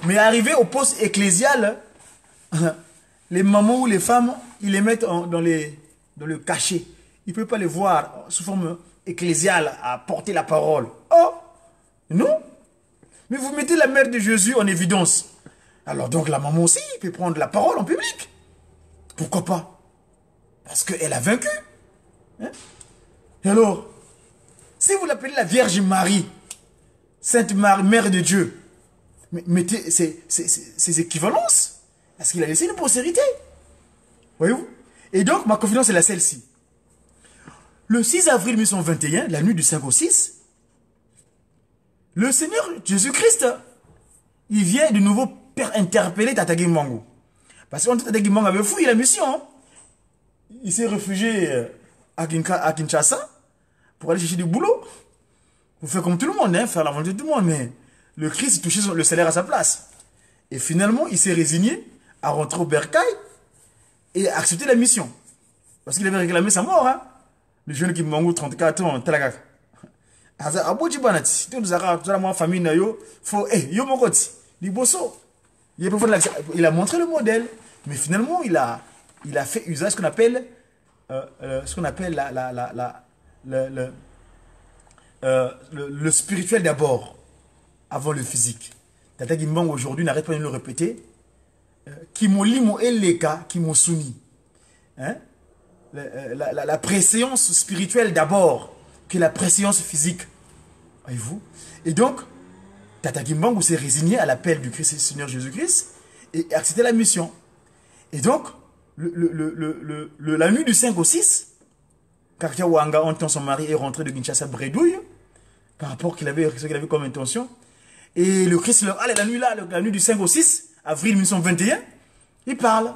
Mais arrivé au poste ecclésial, les mamans ou les femmes, ils les mettent dans le cachet. Ils ne peuvent pas les voir sous forme ecclésiale à porter la parole. Oh, non. Mais vous mettez la mère de Jésus en évidence. Alors donc la maman aussi peut prendre la parole en public. Pourquoi pas? Parce qu'elle a vaincu. Hein? Et alors, si vous l'appelez la Vierge Marie, Sainte Marie, Mère de Dieu, mettez ces équivalences. Parce qu'il a laissé une postérité. Voyez-vous? Et donc, ma confidence est celle-ci. Le 6 avril 1921, la nuit du 5 au 6, le Seigneur Jésus-Christ, il vient de nouveau interpeller Tata Gimbangu. Parce que Tata Gimbangu avait fouillé la mission. Il s'est réfugié à Kinshasa pour aller chercher du boulot. Vous faites comme tout le monde, hein, faire la volonté de tout le monde. Mais le Christ touchait le salaire à sa place. Et finalement, il s'est résigné à rentrer au bercail et accepter la mission. Parce qu'il avait réclamé sa mort. Hein. Le jeune qui m'a 34 ans, talaka. Il a montré le modèle, mais finalement, il a fait usage de ce qu'on appelle, le spirituel d'abord, avant le physique. Tata Gimbangu aujourd'hui n'arrête pas de le répéter. Kimolimo eleka kimosuni. Hein? La préséance spirituelle d'abord que la préséance physique. Voyez-vous? Et donc, Tata Gimbangu s'est résigné à l'appel du Christ Seigneur Jésus-Christ et accepté la mission. Et donc, la nuit du 5 au 6, Karakia Wanga entend son mari est rentré de Kinshasa bredouille par rapport à ce qu'il avait comme intention. Et le Christ leur allez, la nuit du 5 au 6, avril 1921, il parle.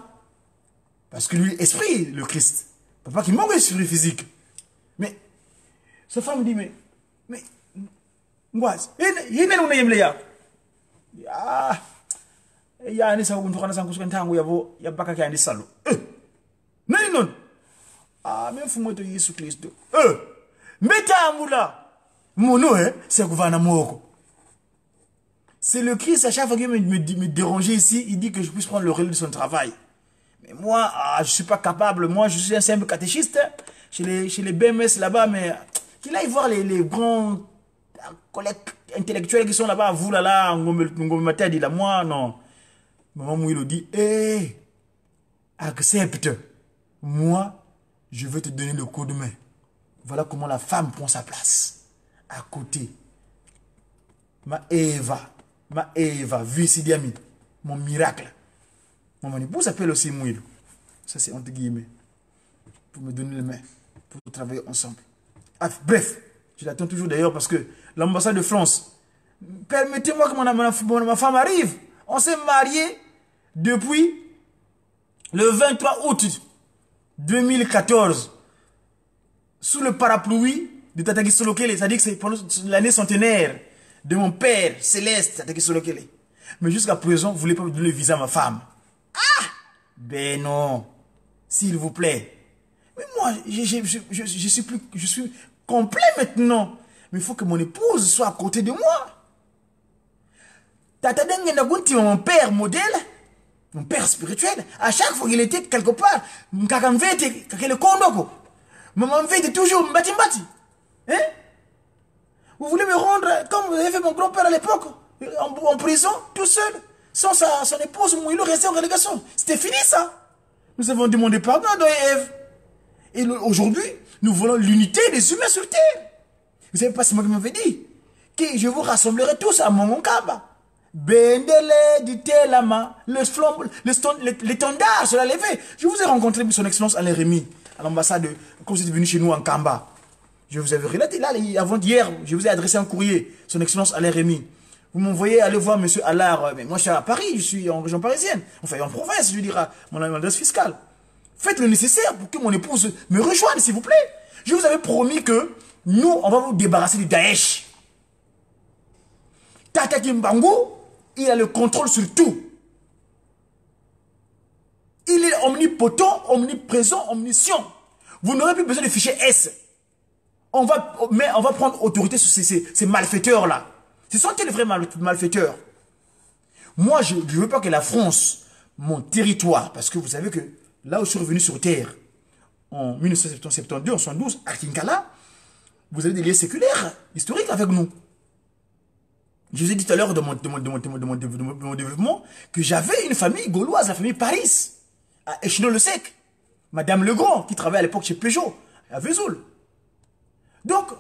Parce que lui, esprit, le Christ. Papa qui manque l'esprit physique. Mais, sa femme dit, mais, Ngwaz, il y a il y a un essa untukana sankusuka ntangu yabo yabaka kandi salo. Nani non? Ah, même fumo to Yesu Kristo. Metambula. Mono c'est gouvana moko. C'est le Christ à chaque fois qu'il me dérangeait ici, il dit que je puisse prendre le relais de son travail. Mais moi, je ne suis pas capable. Moi, je suis un simple catéchiste chez les BMS là-bas, mais qu'il aille voir les grands collègues intellectuels qui sont là-bas. Vous, là, Ngomé dit là, moi, non. Maman Mouilo dit, hé, accepte. Moi, je vais te donner le coup de main. Voilà comment la femme prend sa place. À côté. Ma Eva, Vici Diami, mon miracle. Mon épouse s'appelle aussi Mouilo. Ça, c'est entre guillemets. Pour me donner les mains. Pour travailler ensemble. Ah, bref, je l'attends toujours d'ailleurs parce que l'ambassade de France, permettez-moi que ma femme arrive. On s'est mariés depuis le 23 août 2014 sous le parapluie de Tata Solokele. C'est-à-dire que c'est pendant l'année centenaire de mon père céleste, Tata Solokele. Mais jusqu'à présent, vous ne voulez pas me donner le visa à ma femme. Ah! Ben non. S'il vous plaît. Mais moi, je suis complet maintenant. Mais il faut que mon épouse soit à côté de moi. Tata Dengenagunti, mon père modèle, mon père spirituel, à chaque fois qu'il était quelque part, maman était toujours mbati. Hein? Vous voulez me rendre comme vous avez fait mon grand-père à l'époque, en prison, tout seul, sans son épouse, il restait en relégation. C'était fini ça. Nous avons demandé pardon à Adam et Ève. Et aujourd'hui, nous voulons l'unité des humains sur terre. Vous savez pas, c'est moi qui m'avais dit que je vous rassemblerai tous à Mongonkaba. Bendele du Telama, l'étendard sera levé. Je vous ai rencontré son excellence Alain Rémy à l'ambassade, quand vous êtes venu chez nous en Kamba. Je vous avais relaté là, avant-hier, je vous ai adressé un courrier, son excellence Alain Rémy. Vous m'envoyez aller voir M. Allard. Mais moi, je suis à Paris, je suis en région parisienne. Enfin, en province, je dirais, mon adresse fiscale. Faites le nécessaire pour que mon épouse me rejoigne, s'il vous plaît. Je vous avais promis que nous, on va vous débarrasser du Daesh. Tata Kimbangu, il a le contrôle sur tout. Il est omnipotent, omniprésent, omniscient. Vous n'aurez plus besoin de fichier S. On va prendre autorité sur ces malfaiteurs-là. Ce sont les vrais malfaiteurs. Moi, je ne veux pas que la France, mon territoire, parce que vous savez que là où je suis revenu sur Terre, en 1972, en 1972, à Kinkala, vous avez des liens séculaires, historiques avec nous. Je vous ai dit tout à l'heure de mon développement que j'avais une famille gauloise, la famille Paris, à Echinol-le-Sec. Madame Legrand, qui travaillait à l'époque chez Peugeot, à Vesoul. Donc,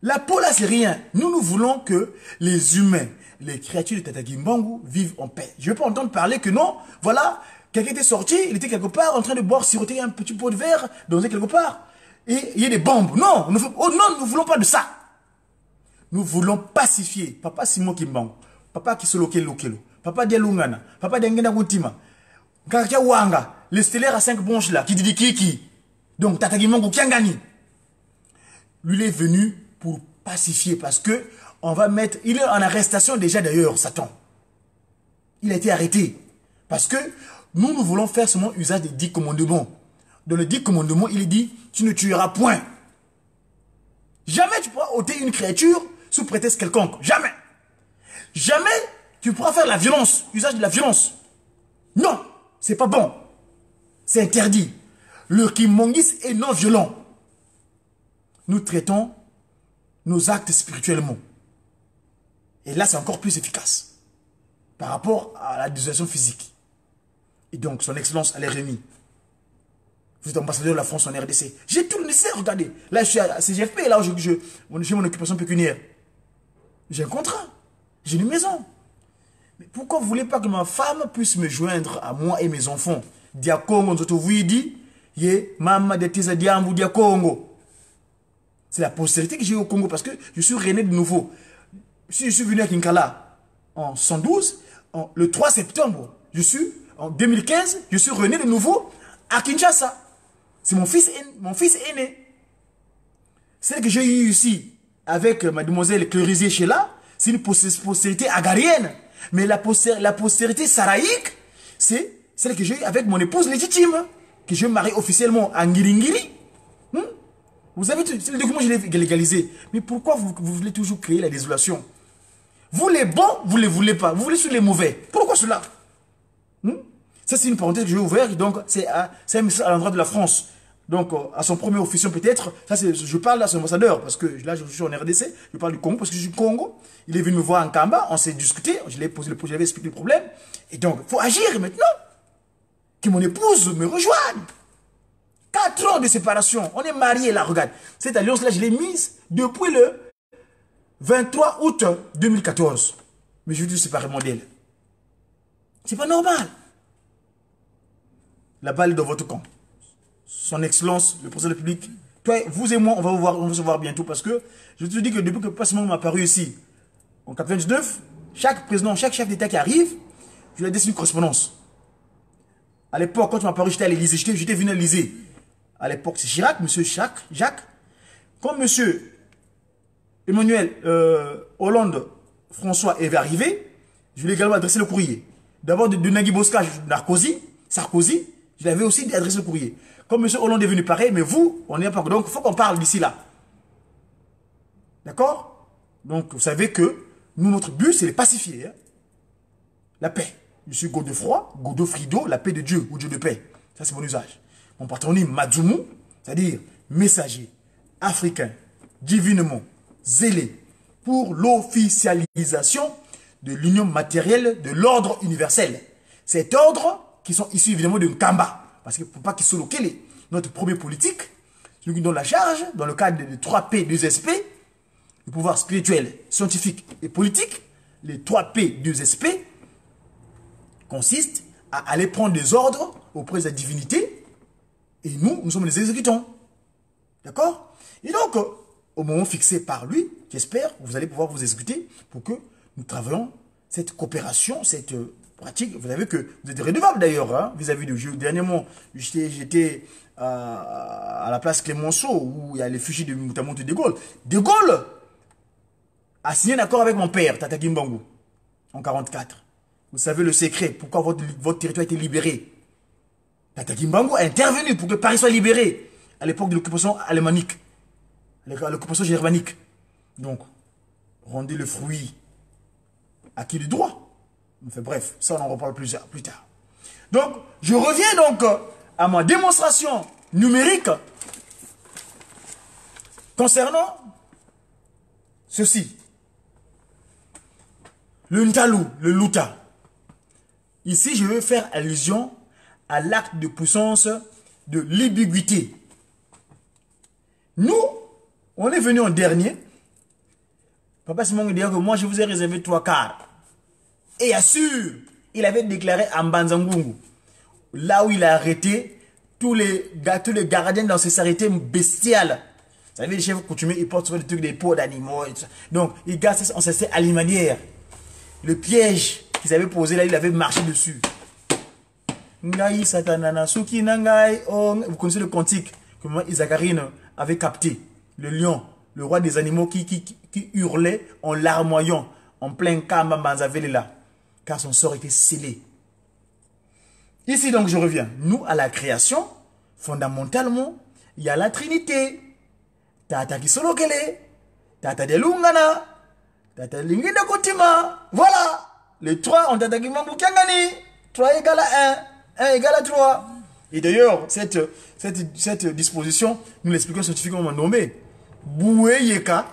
la peau là, c'est rien. Nous voulons que les humains, les créatures de Tata Kimbangu vivent en paix. Je ne veux pas entendre parler que non, voilà, quelqu'un était sorti, il était quelque part en train de boire, siroter un petit pot de verre dans quelque part. Et il y a des bombes. Non, nous ne voulons pas de ça. Nous voulons pacifier. Papa Simon Kimbangu, Papa Kisolokelo, Papa Dialungana, Papa Dengena Goutima, Kaka Wanga, les stellaires à 5 branches là, qui dit Kiki. Donc Tata Kimbangu Kiangani. Lui, il est venu pour pacifier parce que on va mettre... Il est en arrestation déjà d'ailleurs, Satan. Il a été arrêté. Parce que nous voulons faire seulement usage des 10 commandements. Dans le 10 commandements, il est dit, tu ne tueras point. Jamais tu pourras ôter une créature sous prétexte quelconque. Jamais. Jamais tu pourras faire la violence, usage de la violence. Non, c'est pas bon. C'est interdit. Le Kimongis est non violent. Nous traitons nos actes spirituellement. Et là, c'est encore plus efficace par rapport à la dissuasion physique. Et donc, son excellence Alain Rémy, vous êtes ambassadeur de la France en RDC. J'ai tout le nécessaire, regardez. Là, je suis à CGFP, là, j'ai mon occupation pécuniaire. J'ai un contrat, j'ai une maison. Mais pourquoi vous ne voulez pas que ma femme puisse me joindre à moi et mes enfants? Diakongo, Maman de Tisa Diambu Diakongo. C'est la postérité que j'ai au Congo parce que je suis rené de nouveau. Si je suis venu à Kinkala en 112, le 3 septembre, en 2015, je suis rené de nouveau à Kinshasa. C'est mon fils aîné. Celle que j'ai eue ici avec mademoiselle Clérisier Sheila, c'est une postérité agarienne. Mais la postérité saraïque, c'est celle que j'ai eue avec mon épouse légitime, que je marie officiellement à Ngiringiri. Vous avez le document, je l'ai légalisé. Mais pourquoi vous voulez toujours créer la désolation? Vous les bons, vous ne les voulez pas. Vous voulez sur les mauvais. Pourquoi cela? Ça, c'est une parenthèse que je vais ouvrir. Donc, c'est un message à l'endroit de la France. Donc, à son premier officier peut-être. Ça, je parle à son ambassadeur. Parce que là, je suis en RDC. Je parle du Congo parce que je suis du Congo. Il est venu me voir en Kamba. On s'est discuté. Je lui avais expliqué le problème. Et donc, il faut agir maintenant. Que mon épouse me rejoigne. 4 ans de séparation. On est mariés là, regarde. Cette alliance-là, je l'ai mise depuis le 23 août 2014. Mais je veux dire séparer mon d'elle. C'est pas normal. La balle est dans votre camp. Son Excellence, le président de la République, toi, vous et moi, on va se voir bientôt parce que je te dis que depuis que Passement m'a apparu ici, en 99, chaque président, chaque chef d'État qui arrive, je lui ai dessiné une correspondance. À l'époque, quand tu m'as apparu, j'étais à l'Élysée, j'étais venu à l'Élysée. À l'époque, c'est Chirac, monsieur Jacques. Quand monsieur Emmanuel Hollande François est arrivé, je lui ai également adressé le courrier. D'abord de Nagui Bosca, Sarkozy, je l'avais aussi adressé le courrier. Comme M. Hollande est venu pareil, mais vous, on n'est pas. Donc, il faut qu'on parle d'ici là. D'accord? Donc, vous savez que nous, notre but, c'est de pacifier. Hein? La paix. Je suis Godefroy, la paix de Dieu, ou Dieu de paix. Ça, c'est mon usage. Mon patronyme, Madzoumou, c'est-à-dire messager africain, divinement, zélé, pour l'officialisation de l'union matérielle de l'ordre universel. Cet ordre qui sont issus évidemment de Nkamba. Parce qu'il ne faut pas qu'il soit local. Notre premier politique, celui qui donne la charge, dans le cadre de 3P, 2SP, le pouvoir spirituel, scientifique et politique, les 3P, 2SP, consistent à aller prendre des ordres auprès de la divinité, et nous sommes les exécutants. D'accord? Et donc, au moment fixé par lui, j'espère, vous allez pouvoir vous exécuter pour que nous travaillions cette coopération, cette pratique. Vous savez que vous êtes redevable d'ailleurs, hein, vis-à-vis du jeu. Dernièrement, j'étais à la place Clémenceau, où il y a les fichiers de Moutamonte de Gaulle. De Gaulle a signé un accord avec mon père, Tata Kimbangu, en 1944. Vous savez le secret, pourquoi votre territoire a été libéré. Tata Kimbangu a intervenu pour que Paris soit libéré à l'époque de l'occupation alémanique, l'occupation germanique. Donc, rendez le fruit à qui le droit. Enfin, bref, ça on en reparle plus tard. Donc, je reviens donc à ma démonstration numérique concernant ceci. Le Ntalou, le Luta. Ici, je vais faire allusion à l'acte de puissance de l'ambiguïté. Nous, on est venu en dernier. Papa Simon me dit que moi, je vous ai réservé 3 quarts. Et assure, il avait déclaré à Mbanzangungu, là où il a arrêté tous les gardiens dans ces arrêtés bestiales. Vous savez, les chefs coutumiers, ils portent souvent des trucs, des peaux d'animaux. Donc, ils gardent ça en s'assait alimentaire. Le piège qu'ils avaient posé là, il avait marché dessus. Ngai satanana suki nangai. Vous connaissez le cantique que Isakarine avait capté. Le lion, le roi des animaux qui hurlait en larmoyant en plein Kamba Banzavelela. Car son sort était scellé. Ici donc je reviens. Nous à la création, fondamentalement, il y a la Trinité. Tata Kisolokele, Tata Delungana, Tata Lingina Kotima. Voilà. Les 3 ont Tata Kimbangu Kiangani. 3 égale à 1, 1 égale à 3. Et d'ailleurs, cette disposition, nous l'expliquons scientifiquement nommée Boué Yeka.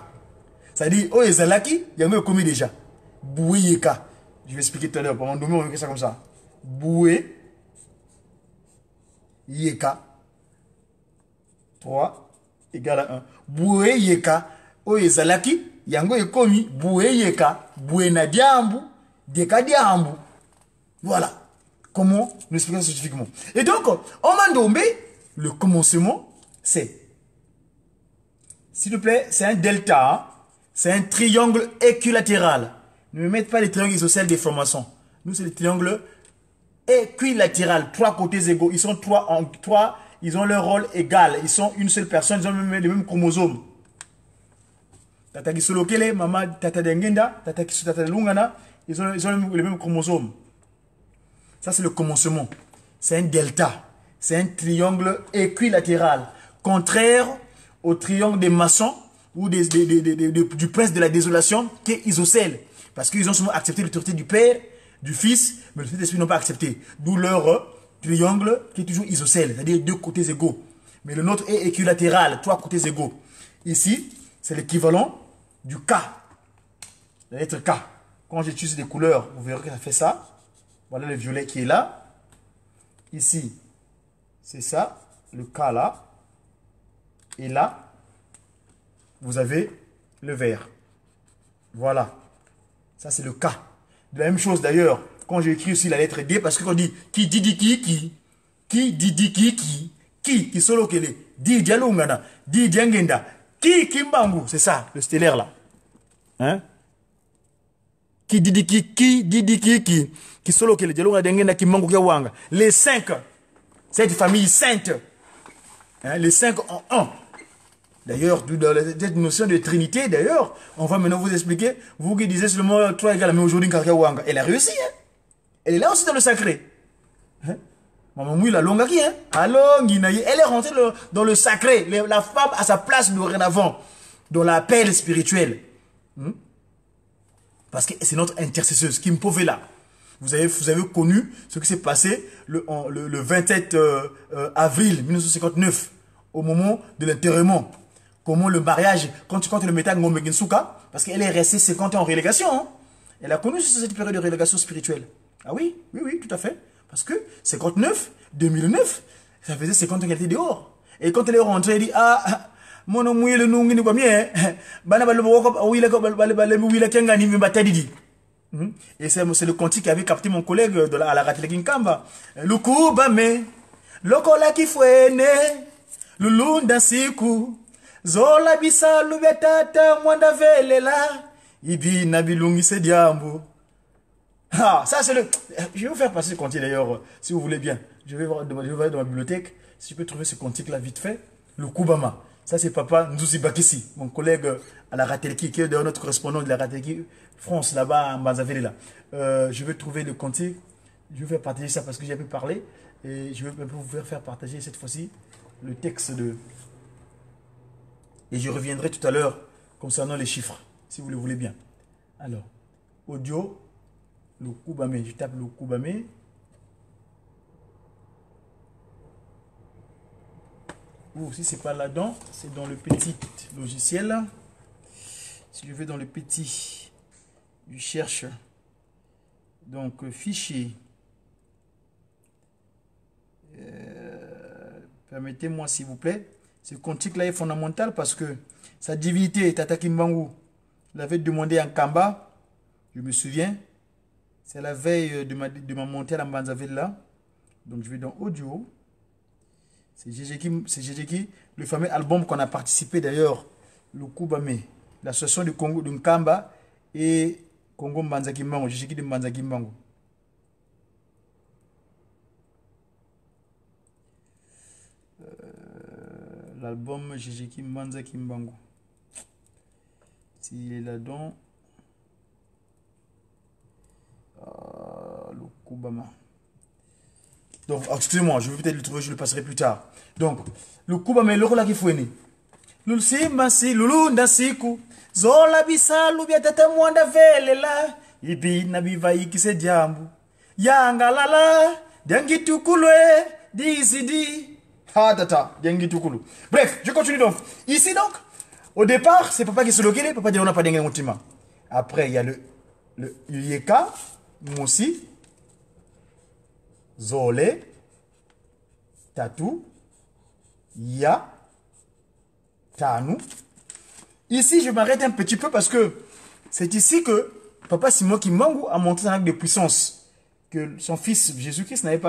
C'est-à-dire, oh, Ezalaki, il y a même commis déjà. Boué Yeka. Je vais expliquer tout à l'heure. Pour mon domaine, on va faire ça comme ça. Boué Yeka. 3 égale à 1. Boué Yeka. Oh, Ezalaki, yango ekomi. Boué Yeka. Boué na diambu. Deka diambu. Voilà. Comment nous expliquons scientifiquement. Et donc, en Mandombe, le commencement, c'est, s'il vous plaît, c'est un delta. Hein? C'est un triangle équilatéral. Ne mettez pas les triangles isocèles des formations. Nous, c'est des triangles équilatéral. 3 côtés égaux. Ils sont 3 en 3. Ils ont leur rôle égal. Ils sont une seule personne. Ils ont les mêmes chromosomes. Tata Kisolokele, Maman Tata Dengenda, Tata Lungana. Ils ont les mêmes chromosomes. Ça, c'est le commencement. C'est un delta. C'est un triangle équilatéral. Contraire au triangle des maçons ou du prince de la désolation qui est isocèle. Parce qu'ils ont souvent accepté l'autorité du Père, du Fils, mais le Saint-Esprit n'ont pas accepté. D'où leur triangle qui est toujours isocèle, c'est-à-dire deux côtés égaux. Mais le nôtre est équilatéral, trois côtés égaux. Ici, c'est l'équivalent du K, la lettre K. Quand j'utilise des couleurs, vous verrez que ça fait ça. Voilà le violet qui est là. Ici, c'est ça, le K là. Et là, vous avez le vert. Voilà. Ça, c'est le K. De la même chose d'ailleurs, quand j'ai écrit aussi la lettre D, parce que quand on dit qui dit qui solo kele, di dialungana, di diangenda, qui kimbangu, c'est ça, le stellaire là. Hein? Qui dit qui solo kele, dialungana, diangenda, kimbangu, kiawanga. Les 5, cette famille sainte, hein, les 5 en un. D'ailleurs, dans cette notion de Trinité, d'ailleurs, on va maintenant vous expliquer, vous qui disiez seulement 3 égales, mais aujourd'hui, elle a réussi, hein? Elle est là aussi dans le sacré. Hein? Maman Mouy, la longue qui, hein? Elle est rentrée dans le sacré. La femme a sa place dorénavant dans l'appel spirituel. Parce que c'est notre intercesseuse qui me pouvait là. Vous avez connu ce qui s'est passé le 27 avril 1959, au moment de l'enterrement. Comment le mariage, quand le mettait à Ngomegensuka, parce qu'elle est restée 50 ans en relégation. Hein? Elle a connu cette période de relégation spirituelle. Ah oui, tout à fait. Parce que 59, 2009, ça faisait 50 ans qu'elle était dehors. Et quand elle est rentrée, elle dit, ah, mon nom est le nom de et c'est le cantique qui avait capté mon collègue à la Rateleki Nkamba. Le Koubame, le kola qui fouene, le lunda siku, zola bisa lubetata mwanda velela, ibi nabilungi se diambo. Ah, ça c'est le... Je vais vous faire passer ce cantique d'ailleurs, si vous voulez bien. Je vais voir dans ma bibliothèque, si je peux trouver ce cantique-là vite fait. Le Koubama. Ça c'est papa Ndouzi Bakissi, mon collègue à la Rateleki, qui est d'ailleurs notre correspondant de la Rateleki France, là-bas, à Mazaveli, là. Je vais trouver le cantique. Je vais faire partager ça parce que j'ai pu parler. Et je vais vous faire partager cette fois-ci le texte de... Et je reviendrai tout à l'heure concernant les chiffres, si vous le voulez bien. Alors, audio, le Koubame. Je tape le Koubame. Ou si c'est pas là-dedans, c'est dans le petit logiciel. Si je vais dans le petit, je cherche donc fichier. Permettez-moi s'il vous plaît. Ce cantique-là est fondamental parce que sa divinité, Tata Kimbangu, l'avait demandé en Kamba. Je me souviens. C'est la veille de ma montée à la Mbanzaville là. Donc je vais dans audio. C'est Jejeki, le fameux album qu'on a participé d'ailleurs, le Koubame, l'association de Congo de Nkamba et Congo Mbanzakimbango, Jejeki de Mbanzakimbango. L'album Jejeki Mbanzakimbango. S'il est là-dedans, le Koubama. Donc, excusez-moi, je vais peut-être le trouver, je le passerai plus tard. Donc, le Koubame, le rôle qui faut aimer. Le simasi, le ndasiku, zola bisa, lubia tata mwanda velela, ibi nabivayi ki se diambu. Yanga lala, diangi tukulwe, dizidi. Ah, tata, diangi tukulu. Bref, je continue donc. Ici donc, au départ, c'est papa qui se loquait, papa dit on n'a pas d'engue montima. Après, il y a le Yeka, Moussi, Zolé, Tatou, Ya, Tanou. Ici, je m'arrête un petit peu parce que c'est ici que Papa Simon Kimbangu a montré un acte de puissance que son fils Jésus-Christ n'est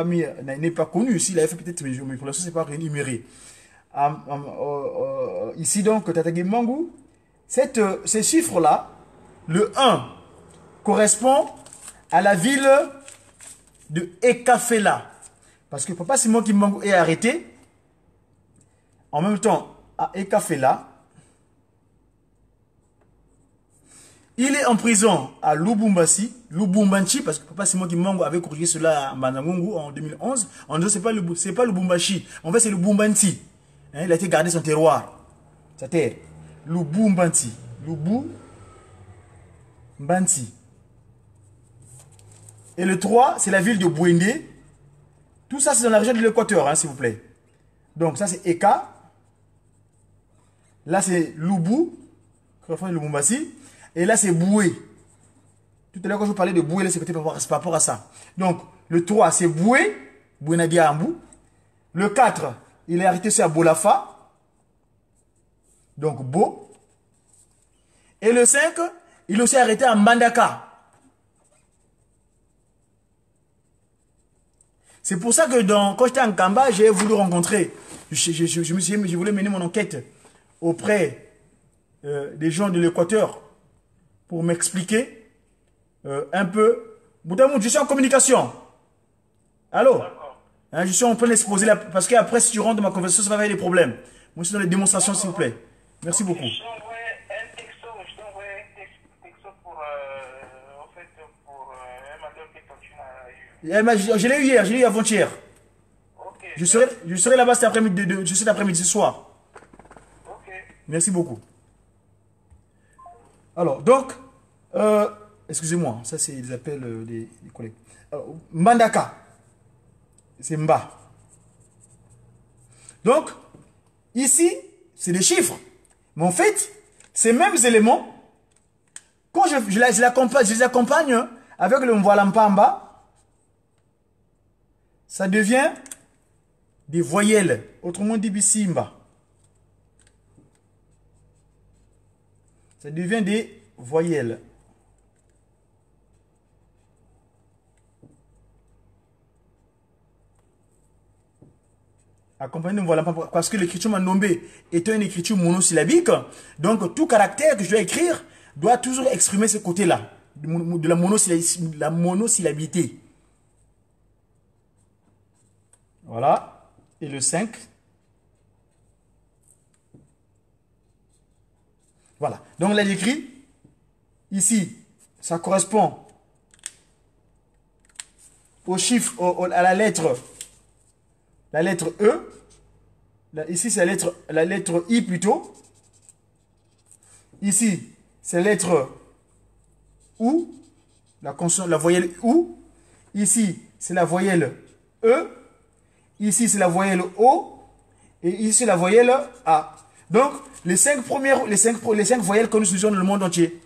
pas connu. Ici, il avait fait peut-être, mais pour l'instant, ce n'est pas rémunéré. Ici, donc, Tata Kimbangu, ces chiffres-là, le 1 correspond à la ville de Ekafela. Parce que Papa Simon Kimbangu est arrêté. En même temps, à Ekafela. Il est en prison à Lubumbashi, Lubumbashi, parce que Papa Simon Kimbangu avait corrigé cela à Mbanangungu en 2011. En disant c'est pas Lubumbashi. En fait, c'est Lubumbashi. Hein, il a été gardé son terroir. Sa terre. Lubumbashi. Et le 3, c'est la ville de Bouendé. Tout ça, c'est dans la région de l'Équateur, hein, s'il vous plaît. Donc, ça, c'est Eka. Là, c'est Lubu. Lubumbashi. Et là, c'est Boué. Tout à l'heure, quand je vous parlais de Boué, c'est par rapport à ça. Donc, le 3, c'est Boué. Bouenadia Ambou. Le 4, il est arrêté sur Bolafa. Donc, Bo. Et le 5, il est aussi arrêté à Mbandaka. C'est pour ça que quand j'étais en Kamba, j'ai voulu rencontrer. Je voulais mener mon enquête auprès des gens de l'Équateur pour m'expliquer un peu. Boudamou, je suis en communication. Allô? Hein, je suis en train d'exposer là, parce qu'après, si tu rentres dans ma conversation, ça va avoir des problèmes. Moi, je suis dans les démonstrations, s'il vous plaît. Merci beaucoup. Je t'envoie un texto pour, en fait, pour un mandat que tu as eu. Je l'ai eu hier, je l'ai eu avant-hier. Ok. Je serai là-bas cet après-midi, cet après-midi, ce soir. Ok. Merci beaucoup. Alors, donc, excusez-moi, ça c'est les appels des collègues. Alors, Mbandaka, c'est Mba. Donc, ici, c'est des chiffres. Mais en fait, ces mêmes éléments, quand je les accompagne avec le Mvalampamba, ça devient des voyelles. Autrement dit, Bissimba. Ça devient des voyelles. Accompagné de voilà, parce que l'écriture Mandombe est une écriture monosyllabique. Donc, tout caractère que je dois écrire doit toujours exprimer ce côté-là, de la monosyllabité. Voilà. Et le 5. Voilà. Donc là, j'écris. Ici, ça correspond au chiffre, à la lettre E. Là, ici, c'est la lettre I plutôt. Ici, c'est la lettre OU. La voyelle OU. Ici, c'est la voyelle E. Ici, c'est la voyelle O. Et ici, la voyelle A. Donc, les cinq voyelles que nous utilisons dans le monde entier.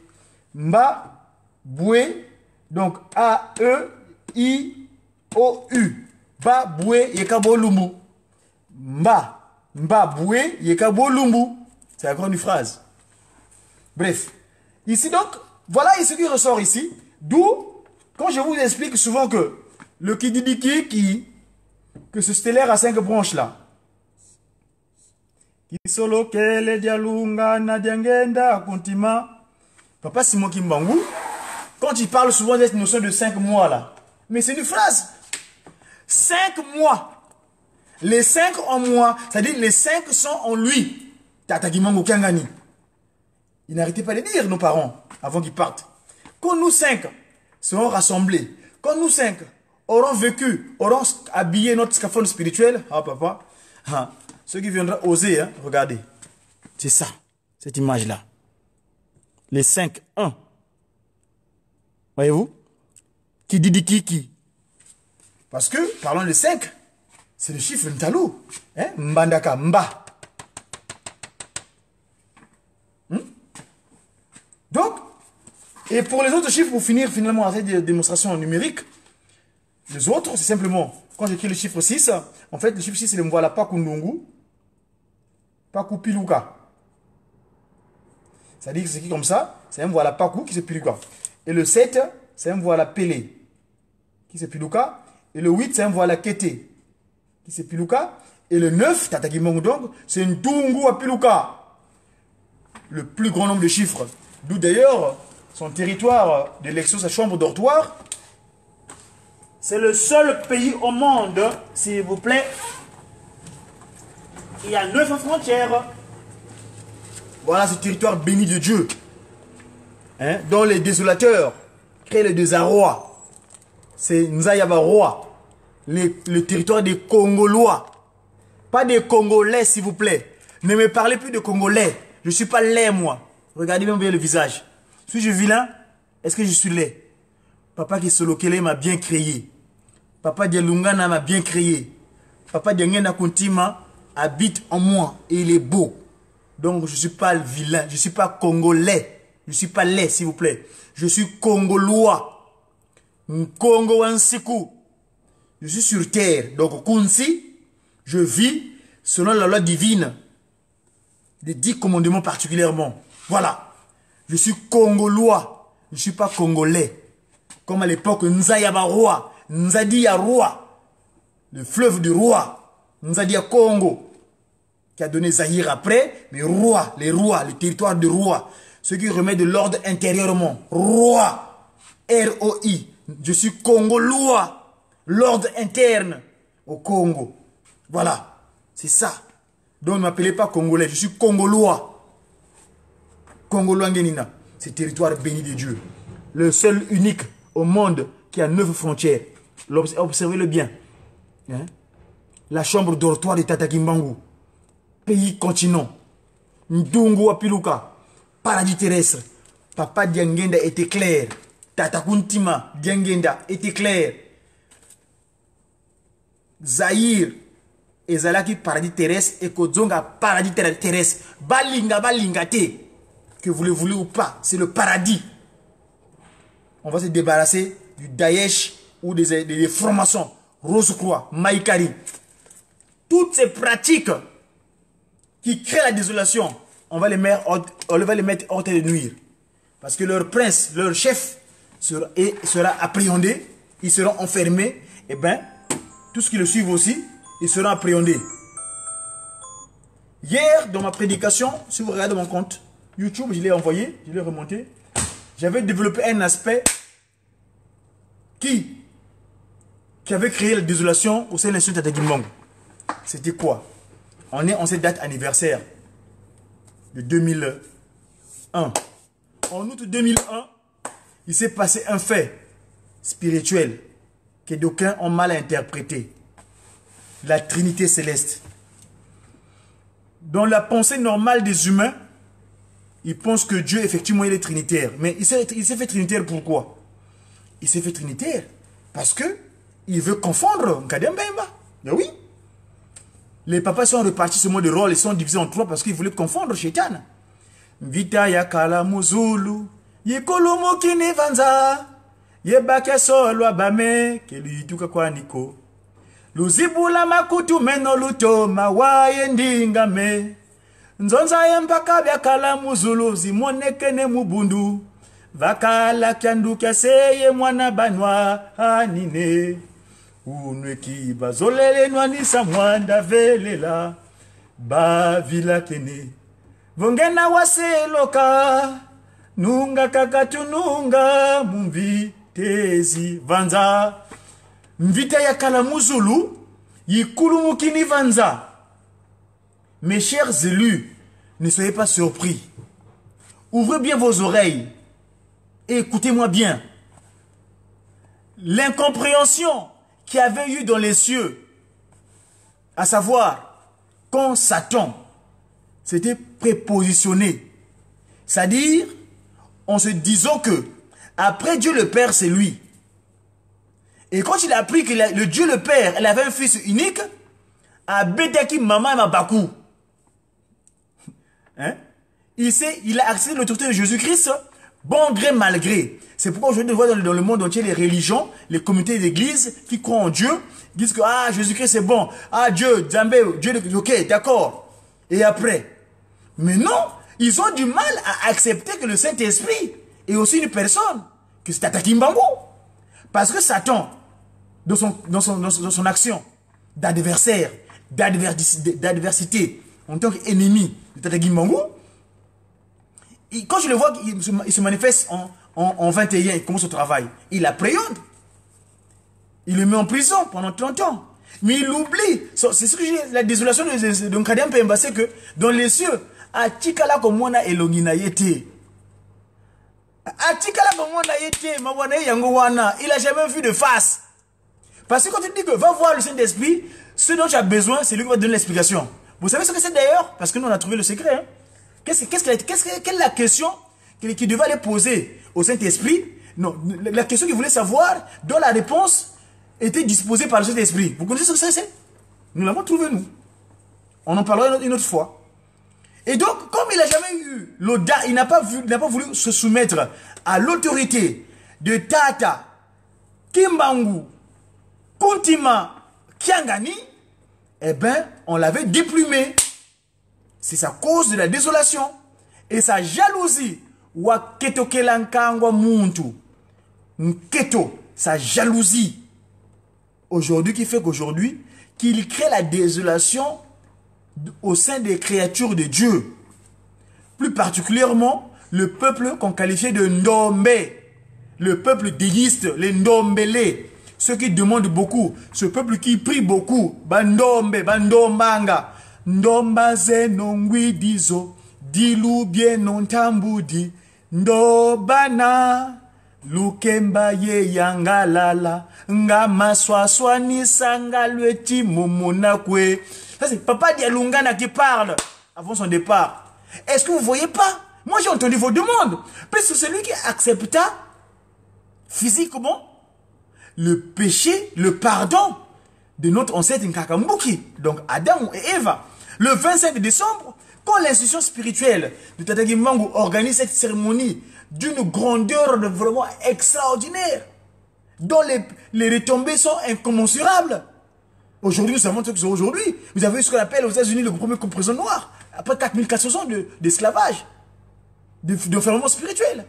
Mba, Boué, donc A, E, I, O, U. Ba, Boué, Yekabo, Lumbu. Mba, Boué, Yekabo, Lumbu. C'est la grande phrase. Bref. Ici donc, voilà ce qui ressort ici. D'où, quand je vous explique souvent que le Kididiki, que ce stellaire a 5 branches là. Kisolo kele dialunga na diangenda kontima. Papa Simon Kimbangu, quand il parle souvent de cette notion de 5 mois là, mais c'est une phrase. 5 mois. Les 5 en moi, c'est-à-dire les 5 sont en lui. Tata Kimango Kangani. Ils n'arrêtaient pas de dire, nos parents, avant qu'ils partent. Quand nous 5 serons rassemblés, quand nous 5 auront vécu, auront habillé notre scaphandre spirituel, ah papa, ah, ceux qui viendront oser, hein, regardez. C'est ça, cette image-là. Les 5, 1. Voyez-vous? Qui dit qui? Parce que, parlons de 5, c'est le chiffre Ntalo. Hein? Mbandaka, Mba. Donc, et pour les autres chiffres, pour finir finalement avec des démonstrations numériques, les autres, c'est simplement, quand j'écris le chiffre 6, en fait, le chiffre 6, c'est le Mwala Pakundungu, Pakupiluka. C'est-à-dire que c'est écrit comme ça, c'est un Mwala Paku qui se Piluka. Et le 7, c'est un Mwala Pele qui se Piluka. Et le 8, c'est un Mwala Kete qui se Piluka. Et le 9, Tataki Mongdong, c'est une Tungu à Piluka. Le plus grand nombre de chiffres. D'où d'ailleurs, son territoire d'élection, sa chambre dortoir, c'est le seul pays au monde, s'il vous plaît. Il y a 9 frontières. Voilà ce territoire béni de Dieu. Hein, dont les désolateurs créent le désarroi. C'est Nzayaba roi. Le territoire des Congolois. Pas des Congolais, s'il vous plaît. Ne me parlez plus de Congolais. Je ne suis pas laid, moi. Regardez bien le visage. Suis-je vilain? Est-ce que je suis laid? Papa Kisolokele m'a bien créé. Papa Dialungana m'a bien créé. Papa Diangena Kuntima habite en moi et il est beau. Donc je ne suis pas le vilain, je ne suis pas congolais. Je ne suis pas laid, s'il vous plaît. Je suis congolois. Congo Wansiku. Je suis sur terre. Donc Kunsi, je vis selon la loi divine. Les 10 commandements particulièrement. Voilà. Je suis congolois. Je ne suis pas congolais. Comme à l'époque, Nzayaba roi. Nzadia roi. Le fleuve du roi. Nzadia Congo. Qui a donné Zahir après. Mais roi, les rois, le territoire de roi. Ceux qui remettent de l'ordre intérieurement. Roi. R-O-I. Je suis congolois. L'ordre interne au Congo. Voilà. C'est ça. Donc ne m'appelez pas congolais. Je suis congolois. Congolois Ngenina. C'est territoire béni de Dieu. Le seul unique au monde qui a 9 frontières. Observez-le bien. Hein? La chambre dortoir de Tata Kimbangu. Pays continent. Ndungu Apiluka. Paradis terrestre. Papa Diangenda était clair. Tata Kuntima Diangenda était clair. Zahir et Zalaki paradis terrestre et Kodzonga paradis terrestre. Balinga balingate. Que vous le voulez ou pas, c'est le paradis. On va se débarrasser du Daesh ou des formations. Rose-Croix, Maïkari. Toutes ces pratiques qui créent la désolation, on va les mettre hors de nuire. Parce que leur prince, leur chef sera appréhendé, ils seront enfermés, et bien, tout ce qui le suivent aussi, ils seront appréhendés. Hier, dans ma prédication, si vous regardez mon compte YouTube, je l'ai envoyé, je l'ai remonté, j'avais développé un aspect qui avait créé la désolation au sein de l'institut Tata Kimbangu. C'était quoi? On est en cette date anniversaire de 2001. En août 2001, il s'est passé un fait spirituel que d'aucuns ont mal interprété. La Trinité céleste. Dans la pensée normale des humains, ils pensent que Dieu, effectivement, il est trinitaire. Mais il s'est fait trinitaire pourquoi? Il s'est fait trinitaire parce que il veut confondre Nkadembemba. Oui. Les papas sont repartis ce mot de rôle, ils sont divisés en 3 parce qu'ils voulaient confondre Shaitan. Vita yakala muzulu, yekolomo kine vanza, yebake solo abame, kelituka kwa niko. Luzibula makutu meno luto, mawaye ndingame. Nzonza yempaka byakala muzulu, zimonekene mubundu. Vakala kyandu kyaseye mwana banwa anine. Unweki bazolele nwanisa mwanda velela. Bavila kene. Vongena waseloka. Nunga kakatununga mumvi tezi vanza. Mvita ya kalamuzulu. Yikulu mukini vanza. Mes chers élus, ne soyez pas surpris. Ouvrez bien vos oreilles. Et écoutez-moi bien. L'incompréhension qu'il y avait eu dans les cieux, à savoir, quand Satan s'était prépositionné, c'est-à-dire, en se disant que, après Dieu le Père, c'est lui. Et quand il a appris que le Dieu le Père, il avait un fils unique, à Betaki Mama Mabakou, hein? Il a accepté l'autorité de Jésus-Christ, bon gré, mal gré. C'est pourquoi aujourd'hui, on voit dans le monde entier les religions, les communautés d'église qui croient en Dieu, disent que Jésus-Christ c'est bon. Dieu, Djambé, Dieu, ok, d'accord. Et après. Mais non, ils ont du mal à accepter que le Saint-Esprit est aussi une personne, que c'est Tata Kimbangu. Parce que Satan, dans son action d'adversaire, d'adversité, en tant qu'ennemi de Tata Kimbangu, quand je le vois, il se manifeste en 21, il commence au travail. Il appréhende. Il le met en prison pendant 30 ans. Mais il oublie. C'est ce que j'ai la désolation de Nkadem Pemba, c'est que dans les cieux, Atikala komona elongina yete. Atikala komona yete, mawana yangowana. Il a jamais vu de face. Parce que quand tu dis que va voir le Saint-Esprit, ce dont tu as besoin, c'est lui qui va te donner l'explication. Vous savez ce que c'est d'ailleurs? Parce que nous on a trouvé le secret. Hein? Quelle est la question qu'il devait aller poser au Saint-Esprit? Non, la question qu'il voulait savoir, dont la réponse était disposée par le Saint-Esprit. Vous connaissez ce que c'est? Nous l'avons trouvé, nous. On en parlera une autre fois. Et donc, comme il n'a jamais eu l'audace, il n'a pas voulu se soumettre à l'autorité de Tata Kimbangu Kuntima Kiangani, eh bien, on l'avait déplumé. C'est sa cause de la désolation. Et sa jalousie. Waketo kelankangwa muntu. Nketo, sa jalousie. Aujourd'hui, qui fait qu'aujourd'hui, qu'il crée la désolation au sein des créatures de Dieu. Plus particulièrement, le peuple qu'on qualifiait de Ndombe. Le peuple déiste, les Ndombele. Ceux qui demandent beaucoup. Ce peuple qui prie beaucoup. Bandombe, Bandombanga. Ndombaze nongwi dizo. Dilu bien non tambudi. Ndobana. Lukemba ye yangalala. Nga maswaswa ni sanga lweti momonakwe. Ça c'est Papa Dialungana qui parle avant son départ. Est-ce que vous ne voyez pas? Moi j'ai entendu vos demandes. Parce que celui qui accepta physiquement le péché, le pardon de notre ancêtre Nkakambuki, donc Adam et Eva. Le 25 décembre, quand l'institution spirituelle de Tata Kimbangu organise cette cérémonie d'une grandeur vraiment extraordinaire, dont les retombées sont incommensurables. Aujourd'hui, nous savons ce que c'est aujourd'hui. Vous avez eu ce qu'on appelle aux États-Unis le premier prison noir, après 4400 ans d'esclavage, d'enfermement spirituel.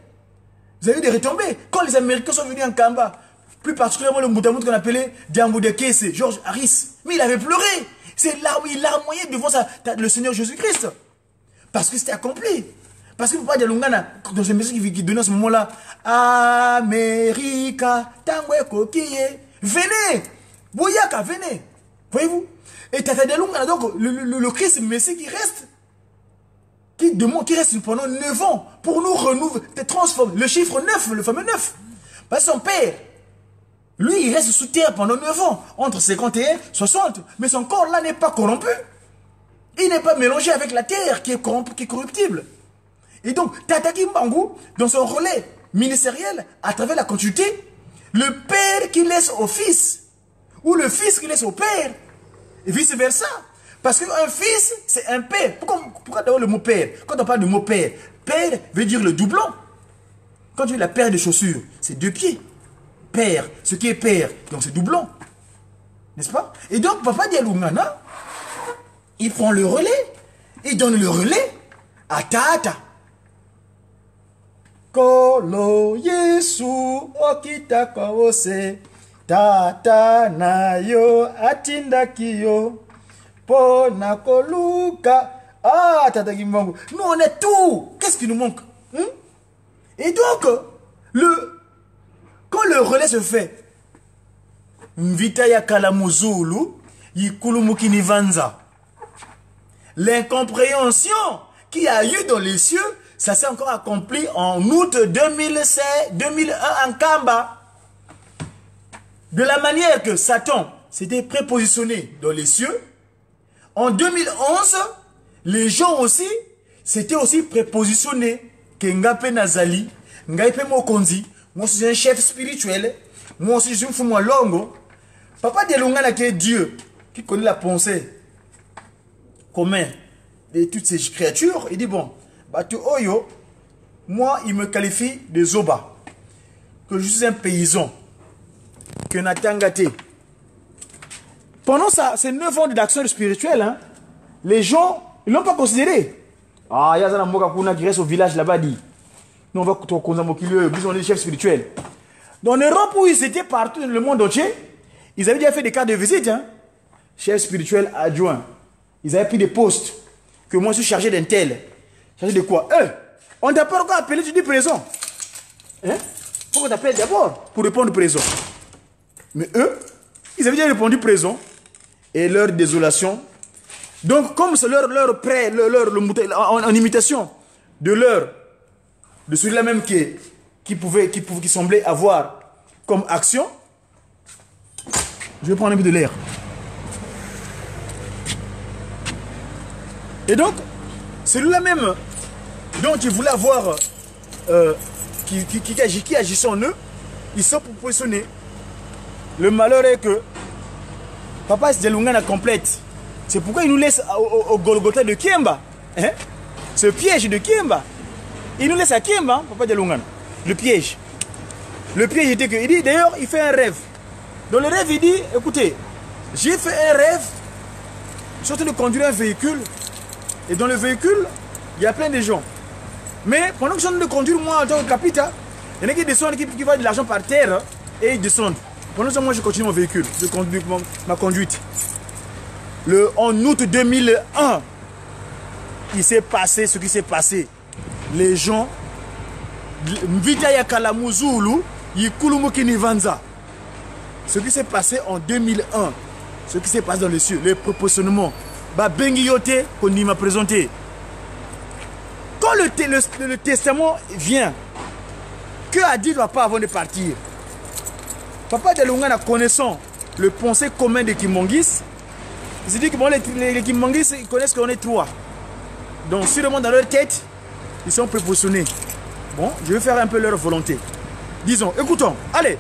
Vous avez eu des retombées. Quand les Américains sont venus en Kamba, plus particulièrement le Moutamout qu'on appelait Diambo de Kese, George Harris, mais il avait pleuré. C'est là où il larmoyait devant le Seigneur Jésus-Christ. Parce que c'était accompli. Parce que Papa Dialungana, dans ce message qui donnait à ce moment-là, America, Tangwe Kokiye, venez, Bouyaka, venez. Voyez-vous? Et Tata Dialungana, donc le Christ Messie qui reste, qui reste pendant 9 ans pour nous renouveler, transformer. Le chiffre 9, le fameux 9. Parce que son père, lui, il reste sous terre pendant 9 ans, entre 50 et 60. Mais son corps là n'est pas corrompu. Il n'est pas mélangé avec la terre qui est corruptible. Et donc, Tata Kimbangu, dans son relais ministériel, à travers la continuité, le père qui laisse au fils, ou le fils qui laisse au père, et vice-versa. Parce qu'un fils, c'est un père. Pourquoi d'abord le mot père? Quand on parle de mot père, père veut dire le doublon. Quand tu dis la paire de chaussures, c'est 2 pieds. Père, ce qui est père, donc c'est doublon. N'est-ce pas? Et donc, Papa Dialungana, il prend le relais. Il donne le relais à Tata. Kolo Yesu okita kawose Tata na yo atinda kiyo Pona koluka. Ah, Tata Kimbangu, nous on est tout. Qu'est-ce qui nous manque? Et donc, quand le relais se fait, Mvita ya kalamuzulu yikulumuki nivanza. L'incompréhension qu'il y a eu dans les cieux, ça s'est encore accompli en août 2001 en Kamba. De la manière que Satan s'était prépositionné dans les cieux, en 2011, les gens aussi s'étaient aussi prépositionnés. Kengape Nazali, Ngaipe Mokonzi, moi je suis un chef spirituel, moi aussi je suis un fou longo. Papa Dialungana qui est Dieu, qui connaît la pensée commun de toutes ces créatures, il dit bon, Batu Oyo, moi il me qualifie de Zoba, que je suis un paysan, que Natangate. Pendant ça, ces 9 ans d'action spirituelle, hein, les gens, ils ne l'ont pas considéré. Ah, il y a un Moka qui reste au village là-bas, dit. Nous, on va on est des chefs spirituels. Dans l'Europe où ils étaient partout dans le monde entier, ils avaient déjà fait des cartes de visite, hein. Chef spirituel adjoint. Ils avaient pris des postes. Que moi, je suis chargé d'un tel. Chargé de quoi? On t'a pas encore appelé, tu dis présent. Hein? Pourquoi on t'appelle d'abord? Pour répondre présent. Mais eux, ils avaient déjà répondu présent. Et leur désolation. Donc, comme c'est leur prêt, en imitation de celui-là même qui semblait avoir comme action, je vais prendre un peu de l'air. Et donc, celui-là même dont il voulait avoir, qui agissent en eux, ils sont proportionnés. Le malheur est que Papa Delungana complète. C'est pourquoi il nous laisse au Golgotha de Kiemba. Hein? Ce piège de Kiemba. Il nous laisse à Kiemba, Papa Delungana. Le piège. Le piège était que, il dit, d'ailleurs, il fait un rêve. Dans le rêve, il dit, écoutez, j'ai fait un rêve, je suis en train de conduire un véhicule, et dans le véhicule, il y a plein de gens. Mais pendant que je suis en train de conduire, moi, en tant que capitaine, il y en a qui descendent, qui voient de l'argent par terre, et ils descendent. Pendant ce temps, moi, je continue mon véhicule, je conduis ma conduite. En août 2001, il s'est passé ce qui s'est passé. Les gens, Mvita ya Kalamuzulu, Yikulumuki Nivanza. Ce qui s'est passé en 2001, ce qui s'est passé dans les cieux, le proportionnement, Bengi Yote qu'on m'a présenté. Quand le testament vient, que a dit papa avant de partir? Papa Delungana, connaissant le pensée commun de Kimongis, il s'est dit que bon, les Kimongis, ils connaissent qu'on est trois. Donc, sûrement dans leur tête, ils sont proportionnés. Bon, je vais faire un peu leur volonté. Disons, écoutons, allez.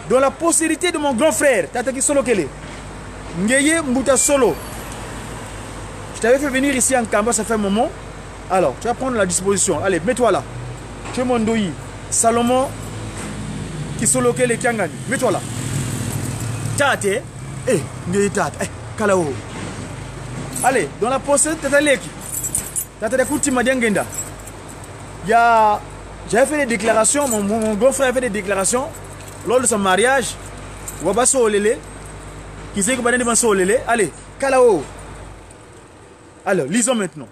Dans la postérité de mon grand frère, Tataki Solo Kele, Ngeye Mbuta Solo. Je t'avais fait venir ici en Kamba, ça fait un moment. Alors, tu vas prendre la disposition. Allez, mets-toi là. Tu es mon Doyi. Salomon Kisolo Kele Kiangani. Mets-toi là. Tate. Eh, Ngeye Tate. Eh, Kalao. Allez, dans la postérité, Tataleki. Tataki Madiangenda. J'avais fait des déclarations, mon grand frère a fait des déclarations lors de son mariage. Wabaso Olele, qui sait que Badan Olele. Allez, Kalao. Alors, lisons maintenant.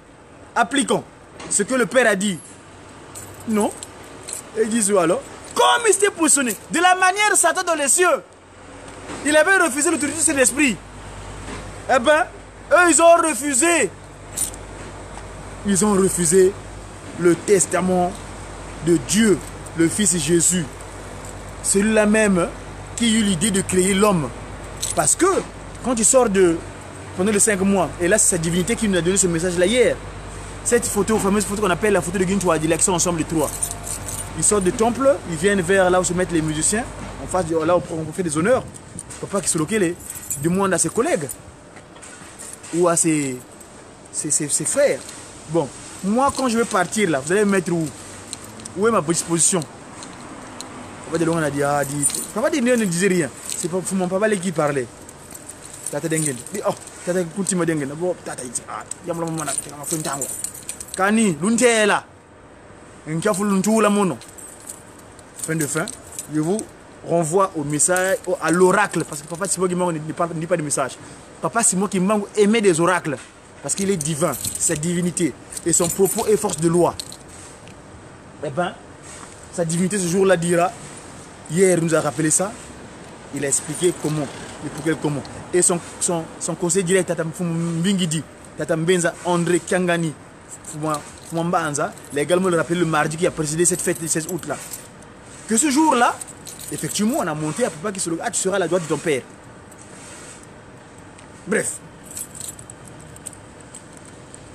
Appliquons ce que le Père a dit. Non. Et disent alors, comme il s'était positionné, de la manière Satan dans les cieux, il avait refusé l'autorité de cet esprit. Eh bien, eux, ils ont refusé. Ils ont refusé le testament de Dieu, le Fils Jésus. Celui-là même qui eut l'idée de créer l'homme. Parce que quand il sort pendant les 5 mois, et là c'est sa divinité qui nous a donné ce message-là hier. Cette photo, fameuse photo qu'on appelle la photo de Gintoua, d'élection ensemble les trois. Ils sortent du temple, ils viennent vers là où se mettent les musiciens, en face de là où on fait des honneurs. Papa qui se loquait, demande à ses collègues ou à ses frères. Bon, moi quand je vais partir là, vous allez me mettre où? Où est ma disposition? Papa de Longan a dit, papa de ne disait rien. C'est pas mon papa qui parlait. Tata Dengen. Oh, Tata Kuntima Dengen. Bon, Tata, Yamla Mana, Fontango. Kani, Luntela. Un cafou Luntoula Mono. Fin de fin, je vous renvoie au message, à l'oracle. Parce que papa Simon qui manque ne dit pas de message. Papa Simon qui manque aimer des oracles. Parce qu'il est divin, sa divinité. Et son propos est force de loi. Eh bien, sa divinité ce jour-là dira, hier il nous a rappelé ça, il a expliqué comment, et pour quel comment. Et son conseiller direct, Tata Mbingidi, Tata Mbenza, André Kiangani, Fumambanza, il a également rappelé le mardi qui a précédé cette fête du 16 août là. Que ce jour-là, effectivement, on a monté à papa qui se le tu seras à la droite de ton père. Bref.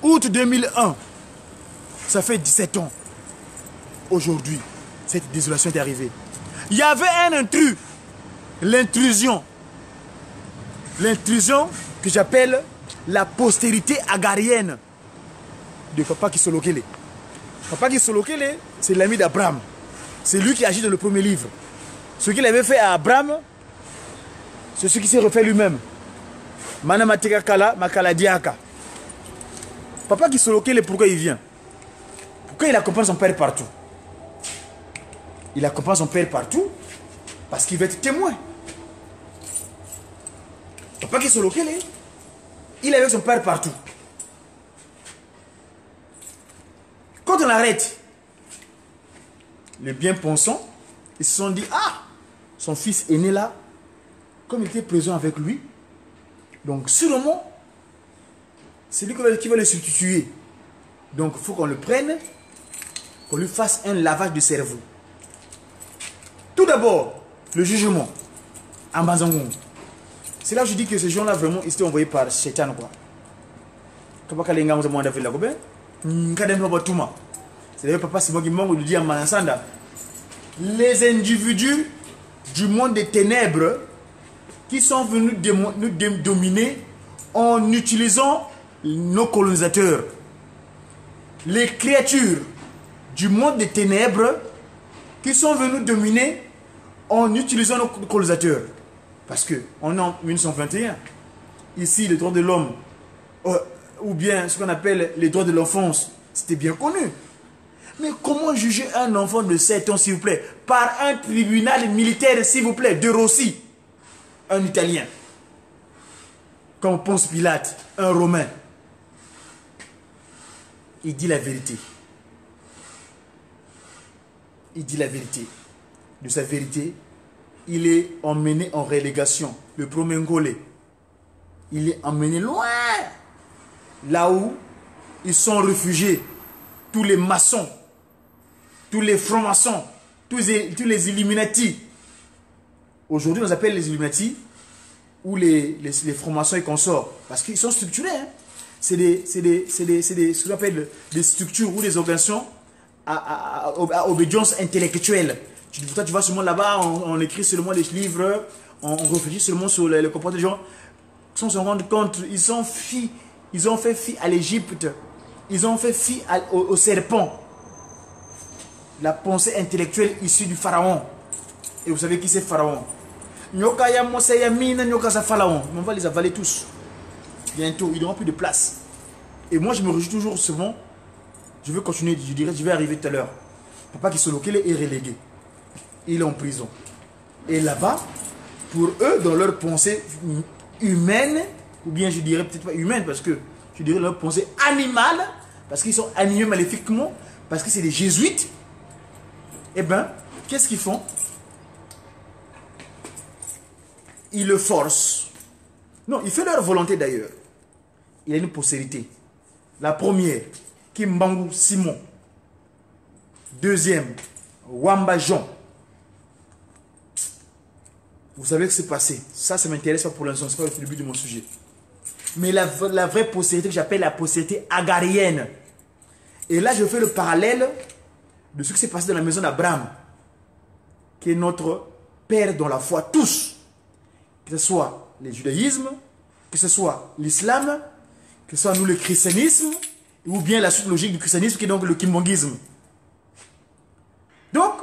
Août 2001, ça fait 17 ans. Aujourd'hui, cette désolation est arrivée. Il y avait un intrus, l'intrusion que j'appelle la postérité agarienne de Papa Kisolokele. Papa Kisolokele, c'est l'ami d'Abraham. C'est lui qui agit dans le premier livre. Ce qu'il avait fait à Abraham, c'est ce qui s'est refait lui-même. Manamatika Kala, Makala Diaka. Papa Kisolokele, pourquoi il vient? Pourquoi il accompagne son père partout? Il accompagne son père partout parce qu'il veut être témoin. Papa Kisolokele, il est avec son père partout. Quand on arrête, les bien-pensants, ils se sont dit, ah, son fils est né là, comme il était présent avec lui, donc sûrement, c'est lui qui va le substituer. Donc il faut qu'on le prenne, qu'on lui fasse un lavage de cerveau. Tout d'abord, le jugement. C'est là où je dis que ces gens-là, vraiment, ils étaient envoyés par Satan, quoi. C'est d'ailleurs Papa Simon Kimbangu le dit à Manasanda. Les individus du monde des ténèbres qui sont venus nous dominer en utilisant nos colonisateurs. Les créatures du monde des ténèbres qui sont venus dominer en utilisant nos colonisateurs. Parce que en 1921, ici, les droits de l'homme, ou bien ce qu'on appelle les droits de l'enfance, c'était bien connu. Mais comment juger un enfant de 7 ans, s'il vous plaît, par un tribunal militaire, s'il vous plaît, de Rossi, un Italien, comme Ponce Pilate, un Romain? Il dit la vérité. Il dit la vérité. De sa vérité, il est emmené en relégation. Le premier Ngolais, il est emmené loin. Là où ils sont réfugiés, tous les maçons, tous les francs-maçons, tous les Illuminati. Aujourd'hui, on les appelle les Illuminati ou les francs-maçons et consorts. Parce qu'ils sont structurés. Hein. C'est ce qu'on appelle des structures ou des organisations à obédience intellectuelle. Toi, tu vois seulement là-bas, on écrit seulement des livres, on réfléchit seulement sur le comportement des gens. Sans se rendre compte, ils ont fait fi à l'Égypte, ils ont fait fi au serpent. La pensée intellectuelle issue du pharaon. Et vous savez qui c'est Pharaon? Nyoka ya Mose ya Mina, Nyoka sa Pharaon. On va les avaler tous. Bientôt, ils n'auront plus de place. Et moi, je me réjouis toujours souvent. Je veux continuer, je dirais, je vais arriver tout à l'heure. Papa Kisolokele est relégué. Il est en prison. Et là-bas, pour eux, dans leur pensée humaine, ou bien je dirais peut-être pas humaine, parce que je dirais leur pensée animale, parce qu'ils sont animés maléfiquement, parce que c'est des jésuites, eh bien, qu'est-ce qu'ils font? Ils le forcent. Non, il fait leur volonté d'ailleurs. Il a une postérité. La première, Kimbangu Simon. Deuxième, Wamba Jean. Vous savez ce qui s'est passé. Ça m'intéresse pas pour l'instant, c'est pas le début de mon sujet. Mais la vraie postérité que j'appelle la postérité agarienne. Et là, je fais le parallèle de ce qui s'est passé dans la maison d'Abraham, qui est notre père dans la foi, tous. Que ce soit le judaïsme, que ce soit l'islam, que ce soit nous le christianisme, ou bien la suite logique du christianisme qui est donc le kimbanguisme. Donc,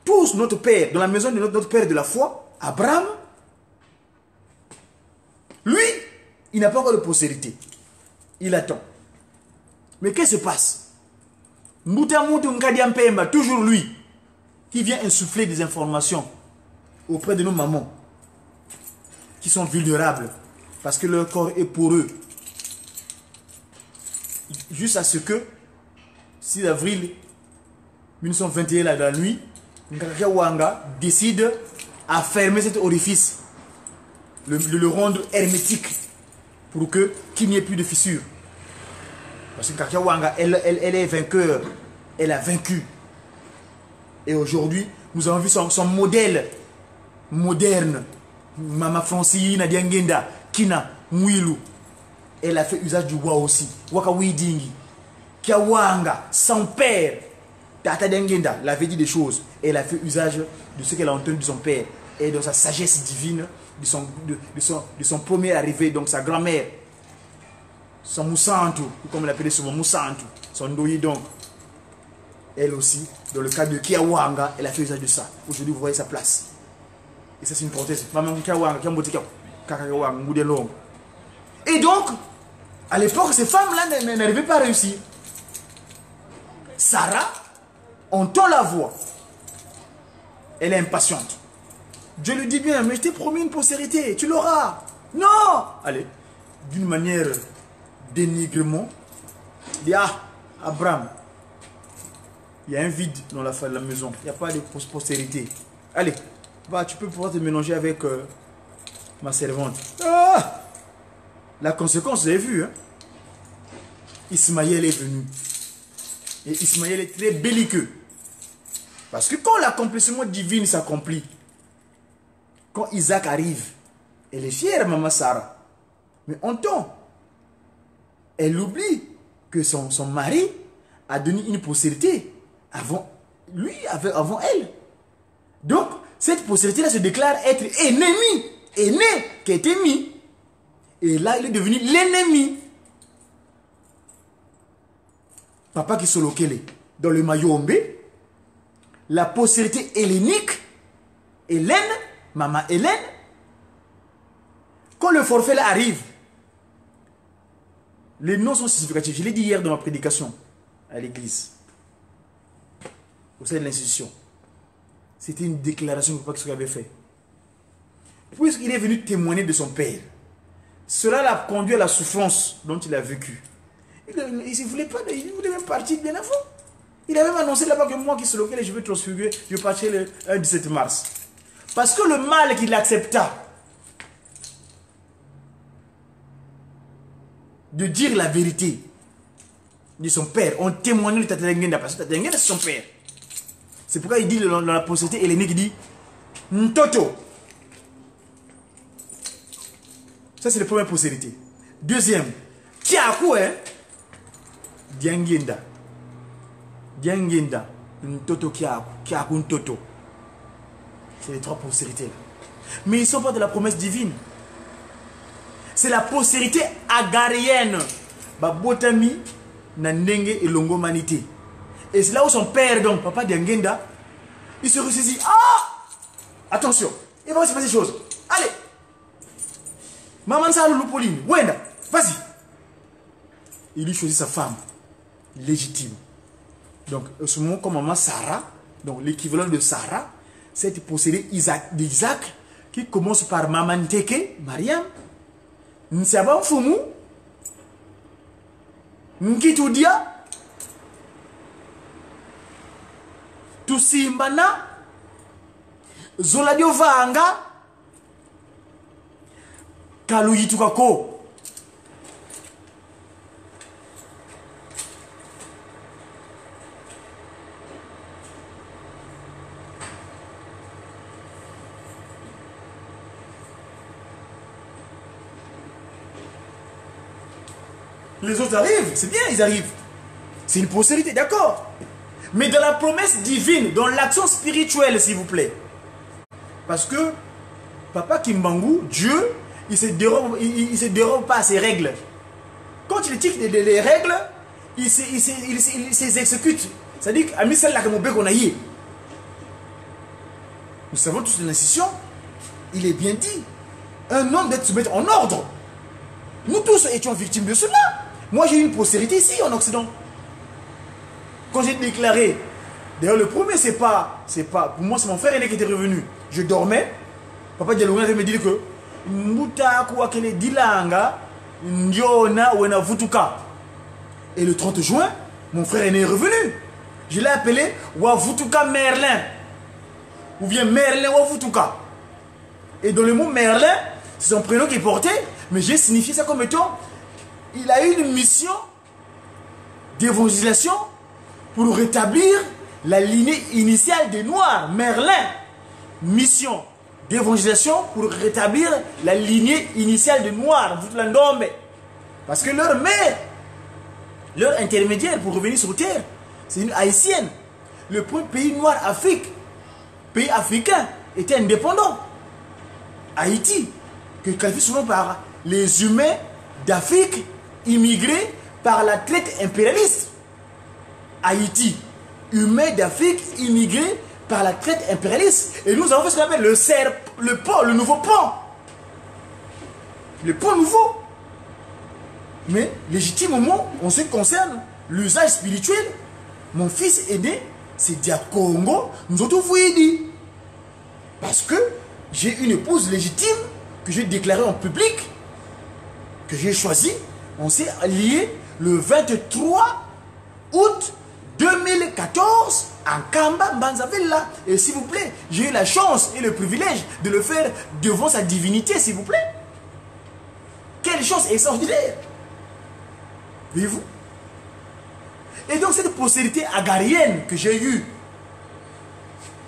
tous notre père, dans la maison de notre père de la foi, Abraham, lui, il n'a pas encore de postérité. Il attend. Mais qu'est-ce qui se passe? Toujours lui, qui vient insuffler des informations auprès de nos mamans, qui sont vulnérables, parce que leur corps est poreux. Juste à ce que, 6 avril 1921, là, dans la nuit, Nkaka Wanga décide à fermer cet orifice, le rendre hermétique, pour qu'il n'y ait plus de fissures. Parce que Nkaka Wanga, elle est vainqueur, elle a vaincu. Et aujourd'hui, nous avons vu son modèle moderne. Mama Francine, Nadia Ngenda, Kina, Mwilu. Elle a fait usage du wa aussi. Waka Widingi. Kiawanga, son père, Tata Ngenda, l'avait dit des choses. Elle a fait usage de ce qu'elle a entendu de son père. Et de sa sagesse divine, de son premier arrivé, donc sa grand-mère. Son Moussantou, comme on l'appelait souvent Moussantou. Son Ndoyi donc. Elle aussi, dans le cas de Kiawanga, elle a fait usage de ça. Aujourd'hui, vous voyez sa place. Et ça, c'est une prothèse. Et donc, à l'époque, ces femmes-là n'arrivaient pas à réussir. Sarah entend la voix. Elle est impatiente. Dieu lui dit bien, mais je t'ai promis une postérité, tu l'auras. Non! Allez, d'une manière dénigrement, il dit, ah, Abraham, il y a un vide dans la maison, il n'y a pas de postérité. Allez, bah, tu peux pouvoir te mélanger avec ma servante. Ah! La conséquence, vous avez vu, hein? Ismaël est venu. Et Ismaël est très belliqueux. Parce que quand l'accomplissement divin s'accomplit, quand Isaac arrive, elle est fière, maman Sarah. Mais en temps, elle oublie que son mari a donné une postérité avant lui, avant elle. Donc, cette postérité-là se déclare être ennemi. Aîné qui a été mis. Et là, il est devenu l'ennemi. Papa qui solokele dans le maillot ombé, la postérité hellénique, Hélène, maman Hélène, quand le forfait là arrive, les noms sont significatifs. Je l'ai dit hier dans ma prédication à l'église, au sein de l'institution. C'était une déclaration que papa avait fait. Puisqu'il est venu témoigner de son père, cela l'a conduit à la souffrance dont il a vécu. Il ne voulait pas, il voulait même partir bien avant. Il avait même annoncé là-bas que moi qui suis local, je vais transfigurer, je vais partir le 17 mars. Parce que le mal qu'il accepta de dire la vérité de son père, on témoigne de Tatarengenda, parce que Tatarengenda c'est son père. C'est pourquoi il dit dans la postérité hellénique, il dit Ntoto. Ça c'est la première postérité. Deuxième, Tiakou, Diangenda. Diangenda, Ntoto Kiakou, Kiakou Ntoto. C'est les trois postérités là. Mais ils ne sont pas de la promesse divine. C'est la postérité agarienne. Babotami, Nandenge et Longomanité. Et c'est là où son père, donc, papa Diangenda, il se ressaisit. Ah! Attention, il va se passer des choses. Allez! Maman Salou Pauline, Wenda, vas-y! Il lui choisit sa femme légitime. Donc, à ce moment, comme maman Sarah, donc l'équivalent de Sarah, cette possédée d'Isaac, qui commence par Maman Teke, Mariam, Nsiaba Fumu, Nkitudia, Tusimbana, Zoladio Vanga, Kaluyitukako. Les autres arrivent, c'est bien, ils arrivent. C'est une postérité, d'accord. Mais dans la promesse divine, dans l'action spirituelle, s'il vous plaît. Parce que Papa Kimbangu, Dieu, il ne se dérobe pas à ses règles. Quand il tique les règles, il s'exécute. C'est-à-dire qu'à Missal Lakamobé qu'on a eu. Nous savons tous de l'institution, il est bien dit. Un homme doit se mettre en ordre. Nous tous étions victimes de cela. Moi, j'ai eu une postérité ici, en Occident. Quand j'ai déclaré, d'ailleurs, le premier, c'est pas, pour moi, c'est mon frère aîné qui était revenu. Je dormais. Papa Dialonga me dit que, et le 30 juin, mon frère aîné est revenu. Je l'ai appelé Wavutuka Merlin. Ou bien Merlin Wavutuka. Et dans le mot Merlin, c'est son prénom qu'il portait, mais j'ai signifié ça comme étant, il a eu une mission d'évangélisation pour rétablir la lignée initiale des Noirs. Merlin, mission d'évangélisation pour rétablir la lignée initiale des Noirs. Parce que leur mère, leur intermédiaire pour revenir sur terre, c'est une haïtienne. Le premier pays noir Afrique, pays africain, était indépendant. Haïti, que qualifie souvent par les humains d'Afrique immigrés par la traite impérialiste. Haïti, humains d'Afrique immigrés par la traite impérialiste. Et nous avons fait ce qu'on appelle le pont, le nouveau pont. Le pont nouveau. Mais légitimement, en ce qui concerne l'usage spirituel, mon fils aîné, c'est Diakongo, nous autres vous dit. Parce que j'ai une épouse légitime que j'ai déclarée en public, que j'ai choisie. On s'est liés le 23 août 2014 en Kamba, Mbanzavilla. Et s'il vous plaît, j'ai eu la chance et le privilège de le faire devant sa divinité, s'il vous plaît. Quelle chance extraordinaire. Voyez-vous? Et donc cette postérité agarienne que j'ai eue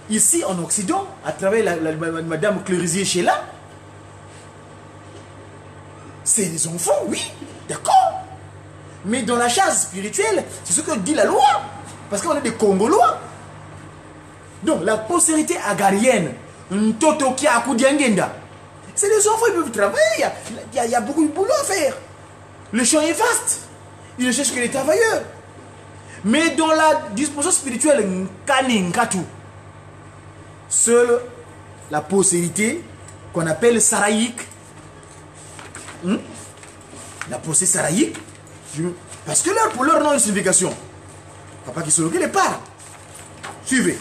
ici en Occident, à travers Madame Clérisier Sheila, c'est des enfants, oui, d'accord. Mais dans la chasse spirituelle, c'est ce que dit la loi. Parce qu'on est des Congolois. Donc la postérité agarienne, c'est des enfants, ils peuvent travailler. Il y a beaucoup de boulot à faire. Le champ est vaste. Ils ne cherchent que les travailleurs. Mais dans la disposition spirituelle, seule la postérité qu'on appelle saraïque, la postérité saraïque, parce que pour leur nom une signification. Papa qui se loque les parts. Suivez.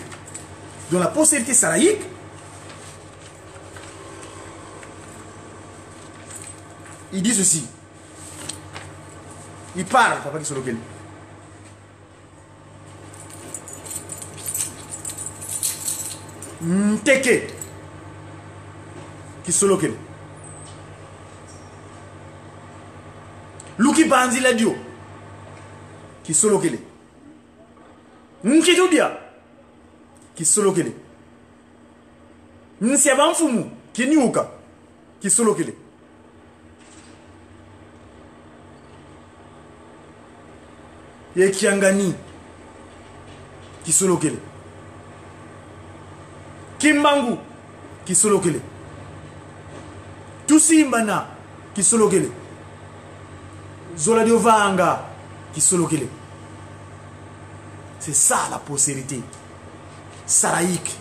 Dans la postérité saraïque, il dit ceci. Il parle, papa qui se loque. Nteke qui se loque. Luki Banzi Ladio qui se loque. Nkitudia qui se loque. Nsiabanfumu qui niuka qui se loque. Ye Kiangani qui se loque. Kimbangu qui se loque. Tusimbana qui se loque. Zoladio Vanga qui se loque. C'est ça la postérité saraïque.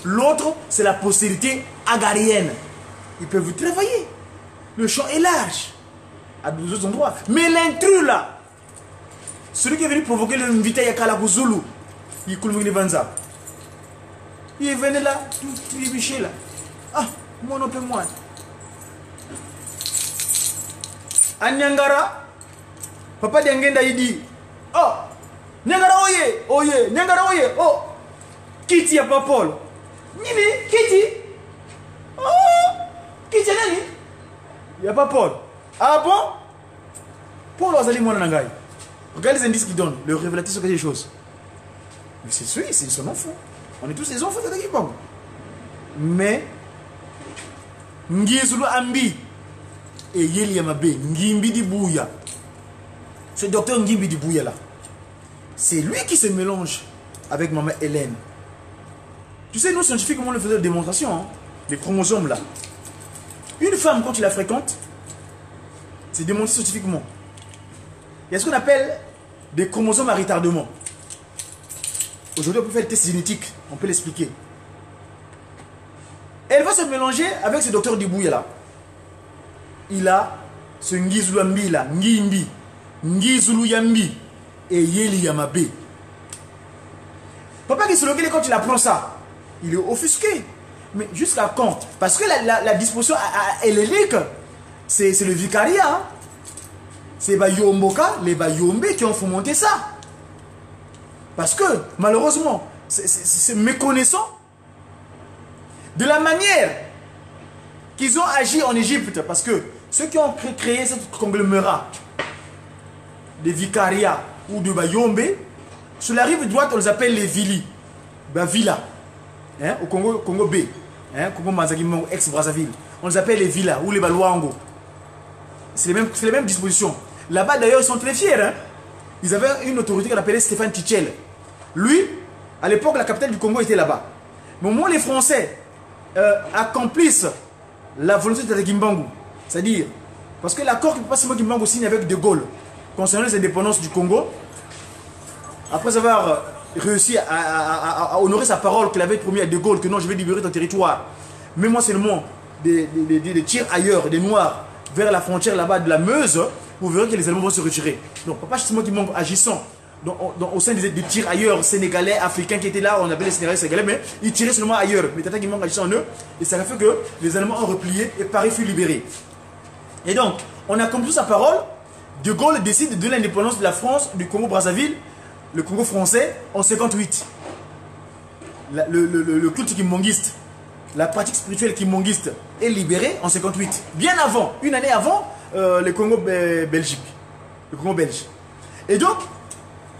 L'autre, c'est la postérité agarienne. Ils peuvent travailler. Le champ est large à d'autres endroits. Mais l'intrus là, celui qui est venu provoquer le Mvita Yakala Zulu, il venait là, tout tribiché là. Ah, mon opé moi. À Nyangara, papa Diangenda il dit, oh, Nyangara oye, oye, Nyangara oye, oh, Kiti ya pas Paul. Nini, Kiti? Oh, Kiti nani? Il n'y a pas Paul. Ah bon? Paul Azali Mwananangai. Regardez les indices qu'il donne, le révélateur sur quelque chose. Mais c'est celui, c'est son enfant. On est tous des enfants de Kibang. Mais, Ngizulu Ambi et Yeli Yamabe, Ngimbi di Bouya. Ce docteur Ngimbi di Bouya là, c'est lui qui se mélange avec maman Hélène. Tu sais, nous scientifiques, comment on le faisait de démonstration, hein, les chromosomes là. Une femme, quand tu la fréquentes, c'est démontré scientifiquement. Il y a ce qu'on appelle des chromosomes à retardement. Aujourd'hui, on peut faire le test génétique, on peut l'expliquer. Elle va se mélanger avec ce docteur Dibouya là. Il a ce Ngizulu Yambi là, Ngimbi, Ngizulu Yambi et Yeli Yamabe. Papa qui se localise quand il apprend ça, il est offusqué. Mais jusqu'à quand? Parce que la disposition hellénique, c'est le vicariat. Hein? C'est les Bayomboka, les Bayombe qui ont fomenté ça. Parce que, malheureusement, c'est méconnaissant de la manière qu'ils ont agi en Égypte. Parce que ceux qui ont créé ce conglomérat de vicariats ou de Bayombe, sur la rive droite, on les appelle les Vili. Villa. Hein, au Congo B. Hein, Congo Manzakimongo, ex-Brazzaville. On les appelle les villas ou les Baluango. C'est les mêmes dispositions. Là-bas, d'ailleurs, ils sont très fiers. Hein. Ils avaient une autorité qu'on appelait Stéphane Tichel. Lui, à l'époque, la capitale du Congo était là-bas. Mais au moment où les Français accomplissent la volonté de Kimbangu, c'est-à-dire, parce que l'accord que Papa Simon Kimbangu signe avec De Gaulle concernant les indépendances du Congo, après avoir réussi à honorer sa parole qu'il avait promis à De Gaulle, que non, je vais libérer ton territoire, mais moi seulement des tirs ailleurs, des Noirs, vers la frontière là-bas de la Meuse, vous verrez que les Allemands vont se retirer. Donc, Papa Simon Kimbangu agissant au sein des tirs ailleurs, sénégalais, africains qui étaient là, on appelait les sénégalais, mais ils tiraient seulement ailleurs. Mais Tata Kimbangu agissant en eux, et ça a fait que les Allemands ont replié et Paris fut libéré. Et donc, on a compris sa parole. De Gaulle décide de donner l'indépendance de la France, du Congo-Brazzaville, le Congo français, en 58. Le culte kimbangiste, la pratique spirituelle kimbangiste est libérée en 58. Bien avant, une année avant, le Congo Belgique, le Congo belge. Et donc,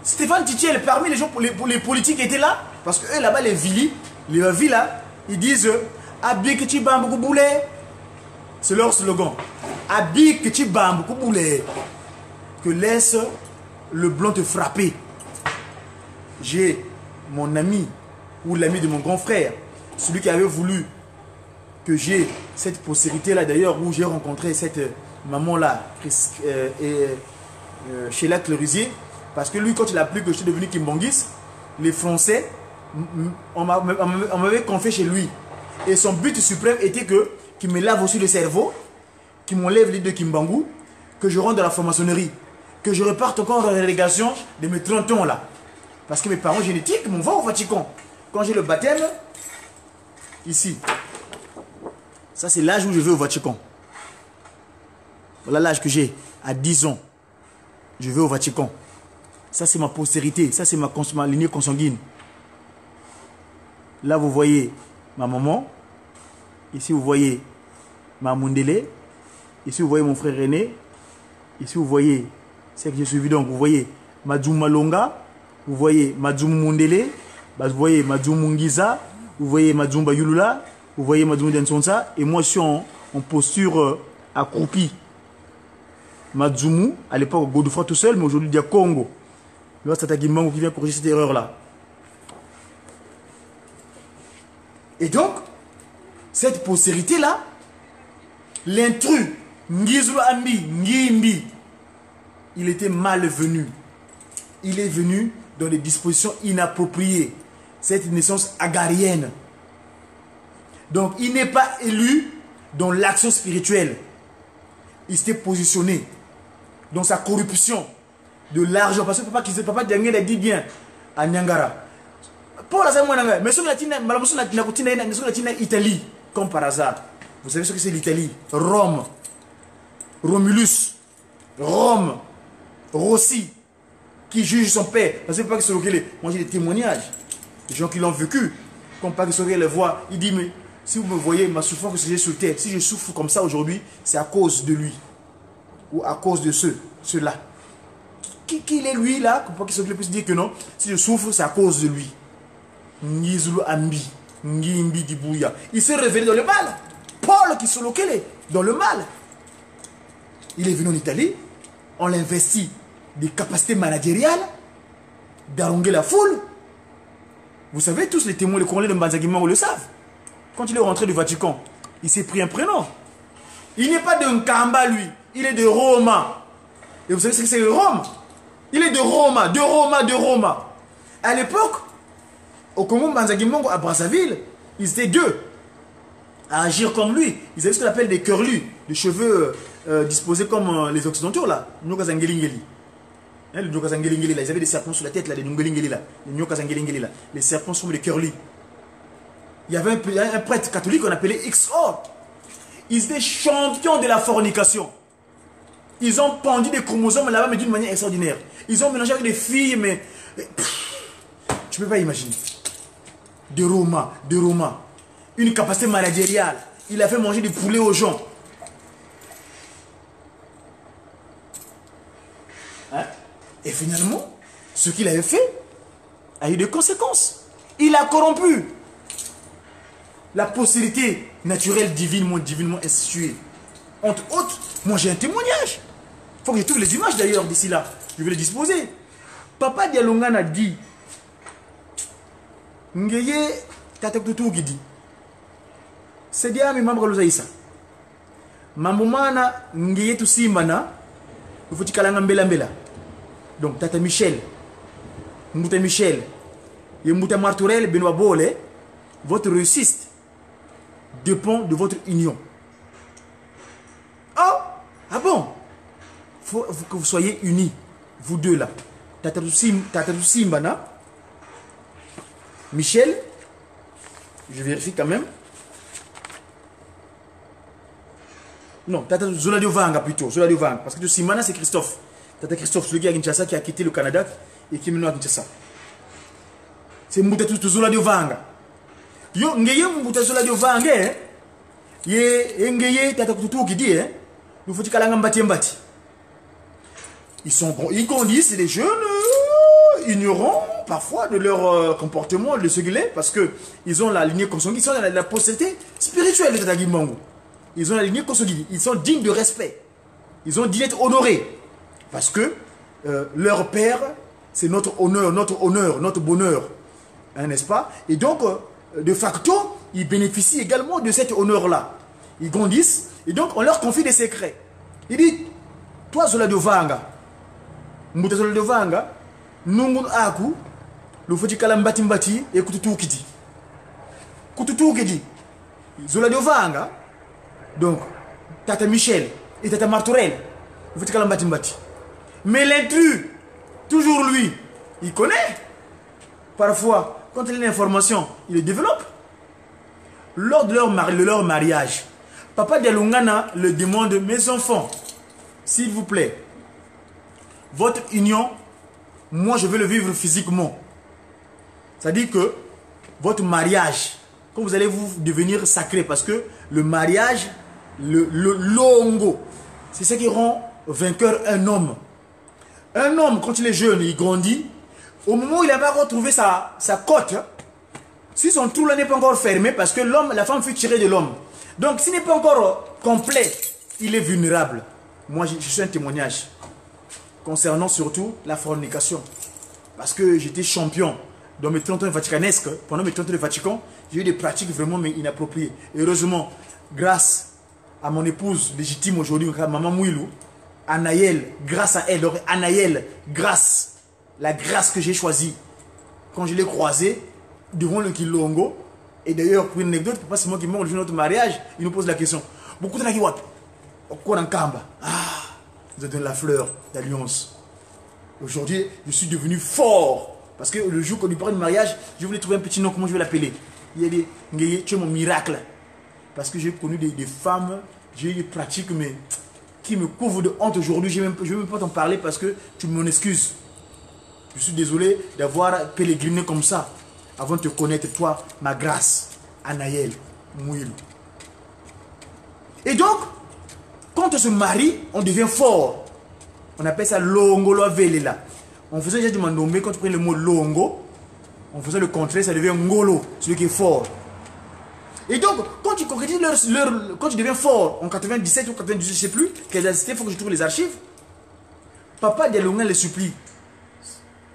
Stéphane Tichel, parmi les gens, les politiques qui étaient là, parce que eux là-bas, les villas, ils disent Abik Bambou Boulet. C'est leur slogan. Abik Bambou Boulet. Que laisse le blanc te frapper. j'ai mon ami ou l'ami de mon grand frère, celui qui avait voulu que j'ai cette postérité-là, d'ailleurs, où j'ai rencontré cette maman-là, Sheila Clerusier, parce que lui, quand il a appris que je suis devenu Kimbangis, les Français, on m'avait confié chez lui. Et son but suprême était que qu'il me lave aussi le cerveau, qu'il m'enlève l'île de Kimbangu, que je rentre dans la franc-maçonnerie, que je reparte encore dans la relégation de mes 30 ans là. Parce que mes parents génétiques m'envoient au Vatican. Quand j'ai le baptême, ici, ça c'est l'âge où je vais au Vatican. Voilà l'âge que j'ai, à 10 ans. Je vais au Vatican. Ça c'est ma postérité, ça c'est ma lignée consanguine. Là vous voyez ma maman. Ici vous voyez ma Mundele. Ici vous voyez mon frère René. Ici vous voyez, c'est que j'ai suivi donc, vous voyez Madjoum Malonga. Vous voyez Madjoum Mundele. Vous voyez Madjoum Mungiza. Vous voyez Madjoum Bayulula. Vous voyez Madjoum Densonsa. Et moi je suis en posture accroupie. Madjoumou, à l'époque Godofroy tout seul, mais aujourd'hui il y a Congo. Là c'est Tagimango qui vient corriger cette erreur là. Et donc, cette postérité là, l'intrus, Ngizulu Ambi, Ngimbi, il était malvenu. Il est venu dans des dispositions inappropriées. Cette naissance agarienne. Donc, il n'est pas élu dans l'action spirituelle. Il s'était positionné dans sa corruption de l'argent. Parce que papa Daniel a dit bien à Nyangara. Pour la Zamounanga, mais sur la Italie, comme par hasard. Vous savez ce que c'est l'Italie? Rome, Romulus, Rome, Rossi, qui juge son père. Parce que pas que c'est lequel. Moi j'ai des témoignages. Des gens qui l'ont vécu. Comme pas que ce le voit. Il dit, mais si vous me voyez, ma souffrance que j'ai sur terre, si je souffre comme ça aujourd'hui, c'est à cause de lui. Ou à cause de ceux-là. Qui est lui là? Pour pas qu'il puisse dire que non. Si je souffre, c'est à cause de lui. Ngizulu Ambi, Ngimbi Dibouya. Il s'est révélé dans le mal. Paul qui se locale dans le mal. Il est venu en Italie. On l'investit des capacités managériales d'arronger la foule. Vous savez, tous les témoins, les colonels de Mbanzaguiman, le savent. Quand il est rentré du Vatican, il s'est pris un prénom. Il n'est pas de Nkamba, lui. Il est de Roma. Et vous savez ce que c'est Rome? Il est de Roma, de Roma, de Roma. À l'époque, au Congo, Mbanzaguiman, à Brazzaville, ils étaient deux à agir comme lui. Ils avaient ce qu'on appelle des curlus, des cheveux disposés comme les occidentaux là. Nyokazangelingeli. Hein, les Nyokazangelingeli là, ils avaient des serpents sur la tête là, les Nyokazangelingeli là. Les Nyokazangelingeli là. Les serpents sont des curlus. Il y avait un prêtre catholique qu'on appelait XO. Ils étaient champions de la fornication. Ils ont pendu des chromosomes là-bas, mais d'une manière extraordinaire. Ils ont mélangé avec des filles, mais tu ne peux pas imaginer. De Roma, de Roma. Une capacité managériale. Il a fait manger du poulet aux gens. Hein? Et finalement, ce qu'il avait fait a eu des conséquences. Il a corrompu la postérité naturelle divinement instituée. Entre autres, moi j'ai un témoignage. Il faut que je trouve les images d'ailleurs d'ici là. Je vais les disposer. Papa Dialongan a dit Ngeye Tatakoutou qui dit c'est bien mes membres l'osaïsa. Mamumana Ngeye Tusimana. Il faut que mbela. Donc Tata Michel, Mouta Michel, et Mouta Martourel, Benoît Bolé, votre réussite dépend de votre union. Oh, ah bon? Il faut que vous soyez unis, vous deux là. Tata Simbana, Michel, je vérifie quand même. Non, Tata Zoladio Vanga plutôt, Zoladio Vanga, parce que Simana c'est Christophe. Tata Christophe, celui qui a Kinshasa, qui a quitté le Canada et qui est maintenant à Kinshasa. C'est Moutatou Zoladio Vanga. Yo, ngeye Moutatou Zoladio Vanga, ngeye Tata Toutou qui dit, nous faut que mbati mbati. Ils grandissent, c'est des jeunes ignorants parfois de leur comportement, de ce qu'il est, parce qu'ils ont la lignée consanguine, ils sont dans la postérité spirituelle de Tata Gimbangu. Ils ont la lignée consanguine, ils sont dignes de respect. Ils ont dit d'être honorés. Parce que leur père, c'est notre honneur, notre bonheur. Hein, n'est-ce pas? Et donc, de facto, ils bénéficient également de cet honneur-là. Ils grandissent, et donc on leur confie des secrets. Il dit, toi, Zola de Vanga, Mouta Zola de Vanga, Nungun Aku, le Foti Kalambati Mbati, et Kututu Kidi. Kututu Kidi, Zola de Vanga, donc, Tata Michel et Tata Martorel, le Foti Kalambati Mbati. Mais l'intrus, toujours lui, il connaît. Parfois, quand il a une information, il le développe. Lors de leur mariage, Papa Dialungana le demande, mes enfants, s'il vous plaît, votre union, moi je veux le vivre physiquement. C'est-à-dire que votre mariage, quand vous allez vous devenir sacré, parce que le mariage, le longo, c'est ce qui rend vainqueur un homme. Un homme, quand il est jeune, il grandit, au moment où il n'a pas retrouvé sa cote, si son trou là n'est pas encore fermé, parce que la femme fut tirée de l'homme. Donc, s'il n'est pas encore complet, il est vulnérable. Moi, je suis un témoignage concernant surtout la fornication. Parce que j'étais champion dans mes 30 ans vaticanesques. Pendant mes 30 ans de Vatican, j'ai eu des pratiques vraiment inappropriées. Heureusement, grâce à mon épouse légitime aujourd'hui, Maman Mouilou, Anaël, grâce à elle, Anaël, grâce, la grâce que j'ai choisie, quand je l'ai croisée, devant le Kilongo, et d'ailleurs, pour une anecdote, papa c'est moi qui mort le jour de notre mariage, il nous pose la question. Beaucoup de gens qui voient Kamba. Ah, vous êtes dans la fleur d'alliance. Aujourd'hui, je suis devenu fort. Parce que le jour qu'on lui parle de mariage, je voulais trouver un petit nom, comment je vais l'appeler. Il y a des, tu es mon miracle. Parce que j'ai connu des femmes, j'ai eu des pratiques, mais qui me couvrent de honte aujourd'hui. Je ne vais même pas t'en parler parce que tu m'en excuses. Je suis désolé d'avoir pèleriné comme ça. Avant de te connaître, toi, ma grâce, Anaël, Mouilou. Et donc, quand on se marie, on devient fort. On appelle ça Longolo Velela. On faisait déjà du mandomé, quand tu prends le mot Longo, on faisait le contraire, ça devient Ngolo, celui qui est fort. Et donc, quand tu concrétises quand tu deviens fort, en 97 ou 98, je ne sais plus, quelle année c'était, il faut que je trouve les archives. Papa Dialunga le supplie.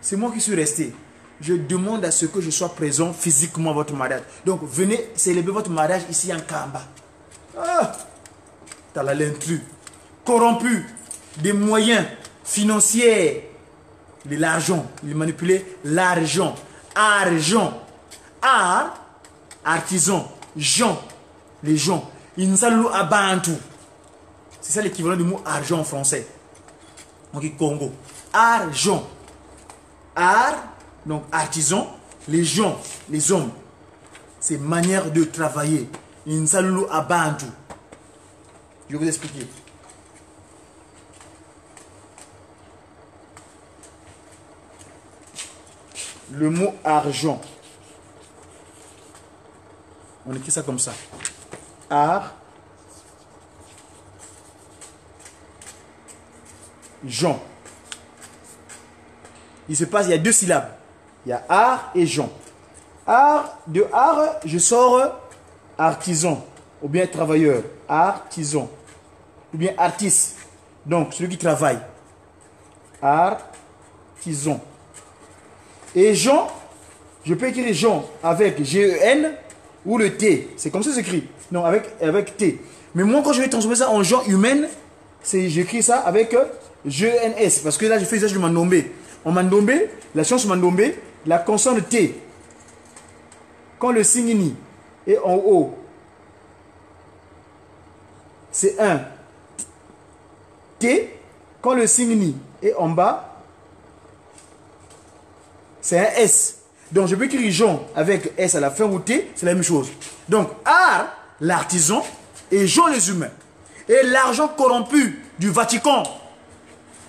C'est moi qui suis resté. Je demande à ce que je sois présent physiquement à votre mariage. Donc, venez célébrer votre mariage ici en Kamba. Ah, t'as l'intrus. Corrompu des moyens financiers. De l'argent. Il manipulait l'argent. Argent. Art, artisan. Gens. Les gens. Insalou Abantu. C'est ça l'équivalent du mot argent en français. Donc, Congo. Argent. Art. Donc, artisan, les gens, les hommes, c'est manière de travailler. Insalulu Abantu. Je vais vous expliquer. Le mot argent. On écrit ça comme ça. Art. Jean. Il se passe, il y a 2 syllabes. Il y a art et Jean. Art, de art, je sors artisan, ou bien travailleur, artisan, ou bien artiste, donc celui qui travaille. Artisan. Et Jean, je peux écrire Jean avec G-E-N ou le T. C'est comme ça que s'écrit. Non, avec T. Mais moi, quand je vais transformer ça en Jean humaine, j'écris ça avec G-E-N-S. Parce que là, je fais usage du mandombé. En mandombé, la science mandombé, la consonne T, quand le signe Ni est en haut, c'est un T. Quand le signe Ni est en bas, c'est un S. Donc, je peux écrire Jean avec S à la fin ou T, c'est la même chose. Donc, art, l'artisan, et Jean, les humains. Et l'argent corrompu du Vatican,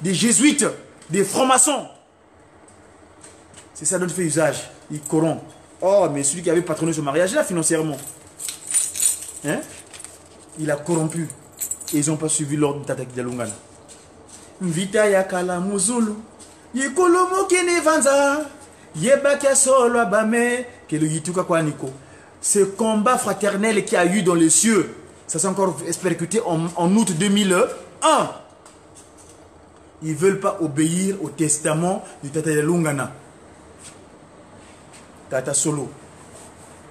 des jésuites, des francs-maçons, c'est ça dont il fait usage. Il corrompt. Oh, mais celui qui avait patronné ce mariage-là financièrement, hein? Il a corrompu. Et ils n'ont pas suivi l'ordre de Tata Dialungana. Vita yakala muzulu. Yekolomo kene vanza. Yebaka solo abame. Kelo yituka kwa niko. Ce combat fraternel qu'il y a eu dans les cieux, ça s'est encore percuté en août 2001. ils ne veulent pas obéir au testament de Tata Lungana. Tata Solo.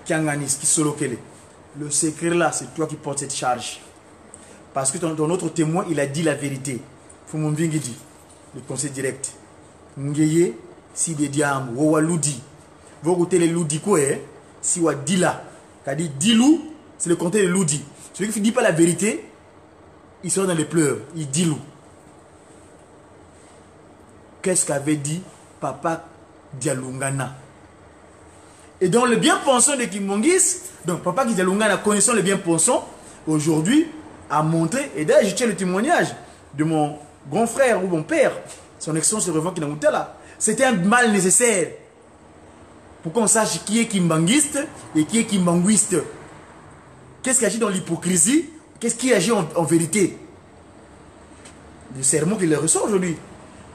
Kianganis, qui Solo Kele. Le secret là, c'est toi qui portes cette charge. Parce que ton autre témoin, il a dit la vérité. Fumumvingi dit, le conseil direct. Ngeye, si des diams, Wawa Ludi. Vous écoutez les Ludi quoi, si wa Dila. Quand dit Dilou, c'est le conseil de Ludi. Celui qui ne dit pas la vérité, il sort dans les pleurs. Il dit Lou. Qu'est-ce qu'avait dit Papa Dialungana? Et donc le bien-pensant de Kimbongis, donc Papa Dialungana, connaissant le bien-pensant, aujourd'hui, a montré, et d'ailleurs je tiens le témoignage de mon grand frère ou mon père, son excellence le reverend Kinamutala. C'était un mal nécessaire pour qu'on sache qui est Kimbangiste et qui est Kimbanguiste. Qu'est-ce qui agit dans l'hypocrisie? Qu'est-ce qui agit en vérité? Le sermon qu'il ressort aujourd'hui.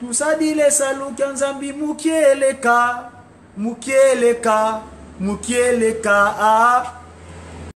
Tout ça dit les salauds Kanzambi Mukieleka, Mukieleka, Mukieleka.